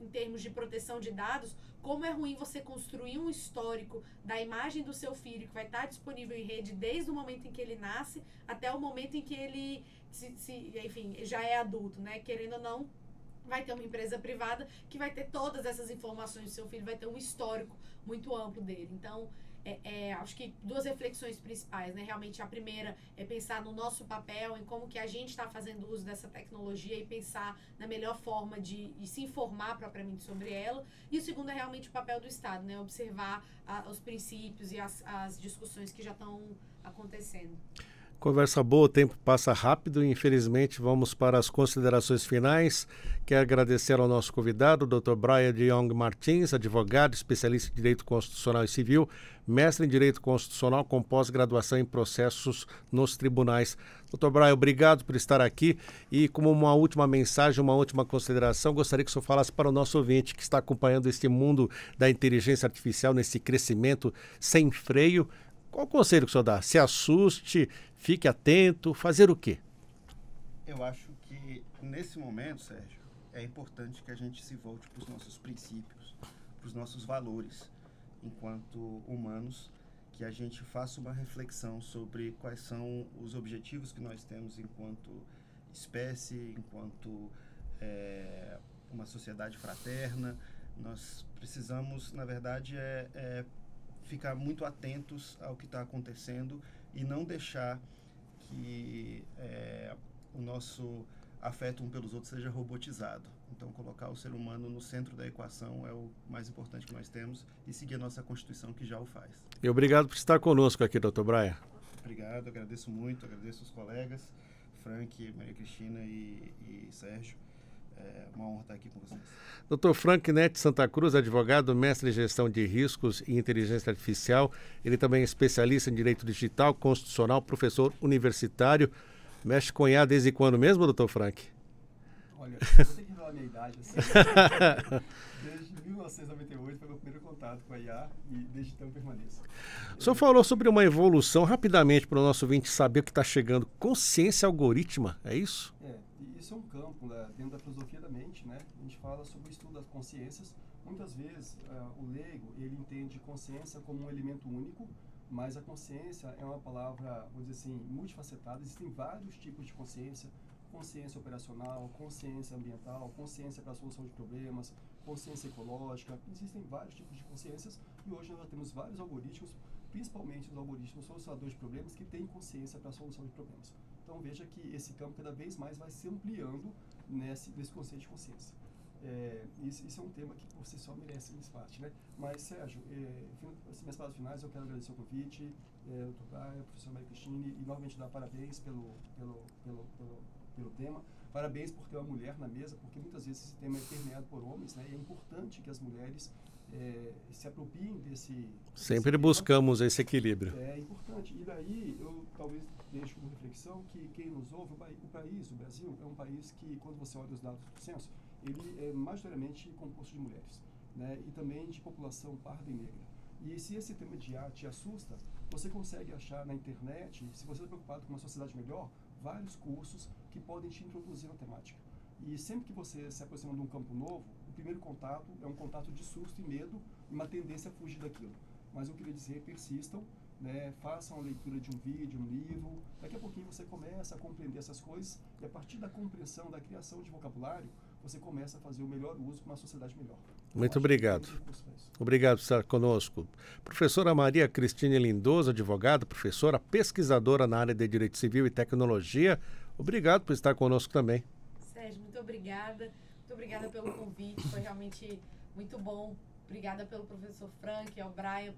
em termos de proteção de dados, como é ruim você construir um histórico da imagem do seu filho que vai estar disponível em rede desde o momento em que ele nasce até o momento em que ele enfim, já é adulto, né? Querendo ou não, vai ter uma empresa privada que vai ter todas essas informações do seu filho, vai ter um histórico muito amplo dele. Então, acho que 2 reflexões principais, né? Realmente, a primeira é pensar no nosso papel, em como que a gente está fazendo uso dessa tecnologia e pensar na melhor forma de se informar propriamente sobre ela. E o segundo é realmente o papel do Estado, né? Observar os princípios e as discussões que já estão acontecendo. Conversa boa, o tempo passa rápido e infelizmente vamos para as considerações finais. Quero agradecer ao nosso convidado, o Dr. Brian de Jong Martins, advogado, especialista em Direito Constitucional e Civil, mestre em Direito Constitucional com pós-graduação em processos nos tribunais. Dr. Brian, obrigado por estar aqui e como uma última mensagem, uma última consideração, gostaria que o senhor falasse para o nosso ouvinte que está acompanhando este mundo da inteligência artificial, nesse crescimento sem freio. Qual o conselho que o senhor dá? Se assuste, fique atento, fazer o quê? Eu acho que, nesse momento, Sérgio, é importante que a gente se volte para os nossos princípios, para os nossos valores, enquanto humanos, que a gente faça uma reflexão sobre quais são os objetivos que nós temos enquanto espécie, enquanto uma sociedade fraterna. Nós precisamos, na verdade, ficar muito atentos ao que está acontecendo e não deixar que o nosso afeto um pelos outros seja robotizado. Então, colocar o ser humano no centro da equação é o mais importante que nós temos e seguir a nossa Constituição, que já o faz. E obrigado por estar conosco aqui, Dr. Brian. Obrigado, agradeço muito, agradeço os colegas, Frank, Maria Cristina e Sérgio. É uma honra estar aqui com vocês. Dr. Frank Netti Santa Cruz, advogado, mestre em gestão de riscos e inteligência artificial. Ele também é especialista em direito digital, constitucional, professor universitário. Mexe com IA desde quando mesmo, Dr. Frank? Olha, eu vou ter que revelar a minha idade. Assim, desde 1998 foi meu primeiro contato com a IA e desde então permaneço. O senhor falou sobre uma evolução, rapidamente, para o nosso ouvinte saber o que está chegando. Consciência algorítmica, é isso? E isso é um campo, né, dentro da filosofia da mente, né? A gente fala sobre o estudo das consciências. Muitas vezes, o leigo, ele entende consciência como um elemento único, mas a consciência é uma palavra, vamos dizer assim, multifacetada. Existem vários tipos de consciência: consciência operacional, consciência ambiental, consciência para a solução de problemas, consciência ecológica. Existem vários tipos de consciências e hoje nós temos vários algoritmos, principalmente os algoritmos solucionadores de problemas, que têm consciência para a solução de problemas. Então veja que esse campo cada vez mais vai se ampliando nesse conceito de consciência. Isso é um tema que por si só merece um espaço, né? Mas, Sérgio, minhas palavras finais, eu quero agradecer o convite, Dr. Brian, professor Maria Cristina, e novamente dar parabéns pelo tema. Parabéns por ter uma mulher na mesa, porque muitas vezes esse tema é permeado por homens, né? E é importante que as mulheres se apropriem desse... Sempre buscamos esse equilíbrio. É importante. E daí, eu talvez deixo como reflexão que quem nos ouve, o Brasil, é um país que, quando você olha os dados do censo, ele é majoritariamente composto de mulheres, né? E também de população parda e negra. E se esse tema de IA te assusta, você consegue achar na internet, se você está preocupado com uma sociedade melhor, vários cursos que podem te introduzir na temática. E sempre que você se aproxima de um campo novo, o primeiro contato é um contato de susto e medo e uma tendência a fugir daquilo. Mas eu queria dizer, persistam, né? Façam a leitura de um vídeo, um livro. Daqui a pouquinho você começa a compreender essas coisas e a partir da compreensão, da criação de vocabulário, você começa a fazer o melhor uso para uma sociedade melhor. Então, muito obrigado. Obrigado por estar conosco. Professora Maria Cristina Lindoso, advogada, professora, pesquisadora na área de Direito Civil e Tecnologia. Obrigado por estar conosco também. Sérgio, muito obrigada. Muito obrigada pelo convite. Foi realmente muito bom. Obrigada pelo professor Frank, ao Brian,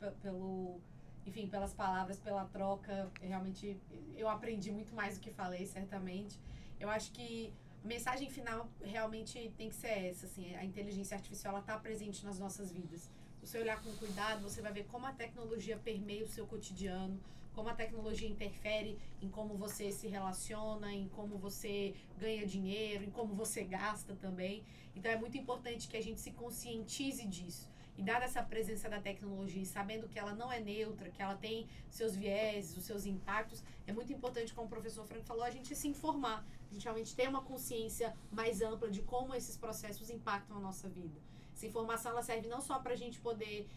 enfim, pelas palavras, pela troca. Realmente, eu aprendi muito mais do que falei, certamente. Eu acho que a mensagem final realmente tem que ser essa, assim, a inteligência artificial está presente nas nossas vidas. Se você olhar com cuidado, você vai ver como a tecnologia permeia o seu cotidiano, como a tecnologia interfere em como você se relaciona, em como você ganha dinheiro, em como você gasta também. Então é muito importante que a gente se conscientize disso. E dada essa presença da tecnologia, sabendo que ela não é neutra, que ela tem seus vieses, os seus impactos, é muito importante, como o professor Frank falou, a gente se informar, a gente realmente ter uma consciência mais ampla de como esses processos impactam a nossa vida. Essa informação ela serve não só para a gente poder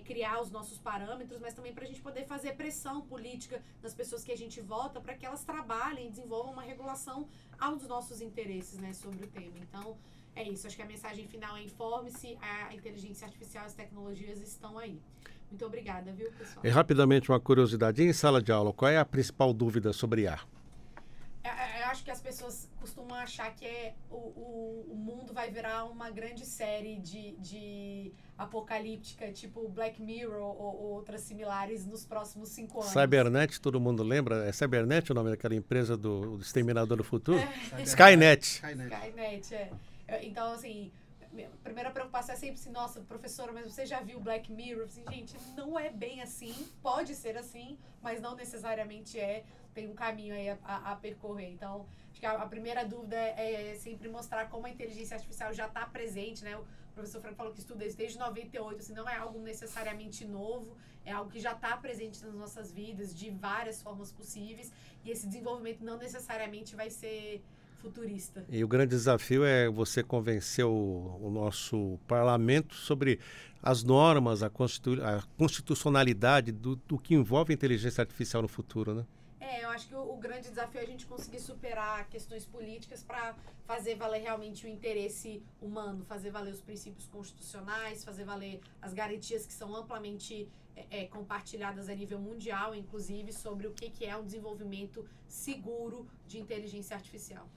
criar os nossos parâmetros, mas também para a gente poder fazer pressão política nas pessoas que a gente vota para que elas trabalhem e desenvolvam uma regulação aos nossos interesses, né, sobre o tema. Então, é isso. Acho que a mensagem final é: informe-se, a inteligência artificial e as tecnologias estão aí. Muito obrigada, viu, pessoal? E rapidamente uma curiosidade, em sala de aula, qual é a principal dúvida sobre IA? Eu acho que as pessoas costumam achar que o mundo vai virar uma grande série de apocalíptica, tipo Black Mirror ou outras similares nos próximos 5 anos. Cybernet, todo mundo lembra? É Cybernet o nome daquela empresa do Exterminador do Futuro? Skynet. Skynet, Então, assim, a primeira preocupação é sempre assim: nossa, professora, mas você já viu Black Mirror? Assim, gente, não é bem assim, pode ser assim, mas não necessariamente tem um caminho aí a percorrer. Então, acho que a primeira dúvida é sempre mostrar como a inteligência artificial já está presente, né? O professor Frank falou que estuda isso desde 98, assim, não é algo necessariamente novo, é algo que já está presente nas nossas vidas de várias formas possíveis, e esse desenvolvimento não necessariamente vai ser futurista. E o grande desafio é você convencer o nosso parlamento sobre as normas, a constitucionalidade do que envolve a inteligência artificial no futuro, né? Eu acho que o grande desafio é a gente conseguir superar questões políticas para fazer valer realmente o interesse humano, fazer valer os princípios constitucionais, fazer valer as garantias que são amplamente compartilhadas a nível mundial, inclusive, sobre o que é um desenvolvimento seguro de inteligência artificial.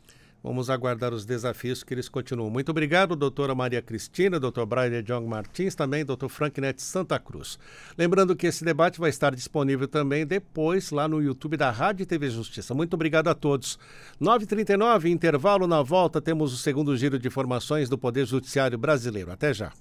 Vamos aguardar os desafios que eles continuam. Muito obrigado, doutora Maria Cristina, doutor Brian Jong Martins, também doutor Franknet Santa Cruz. Lembrando que esse debate vai estar disponível também depois lá no YouTube da Rádio e TV Justiça. Muito obrigado a todos. 9h39, intervalo. Na volta temos o segundo giro de informações do Poder Judiciário Brasileiro. Até já.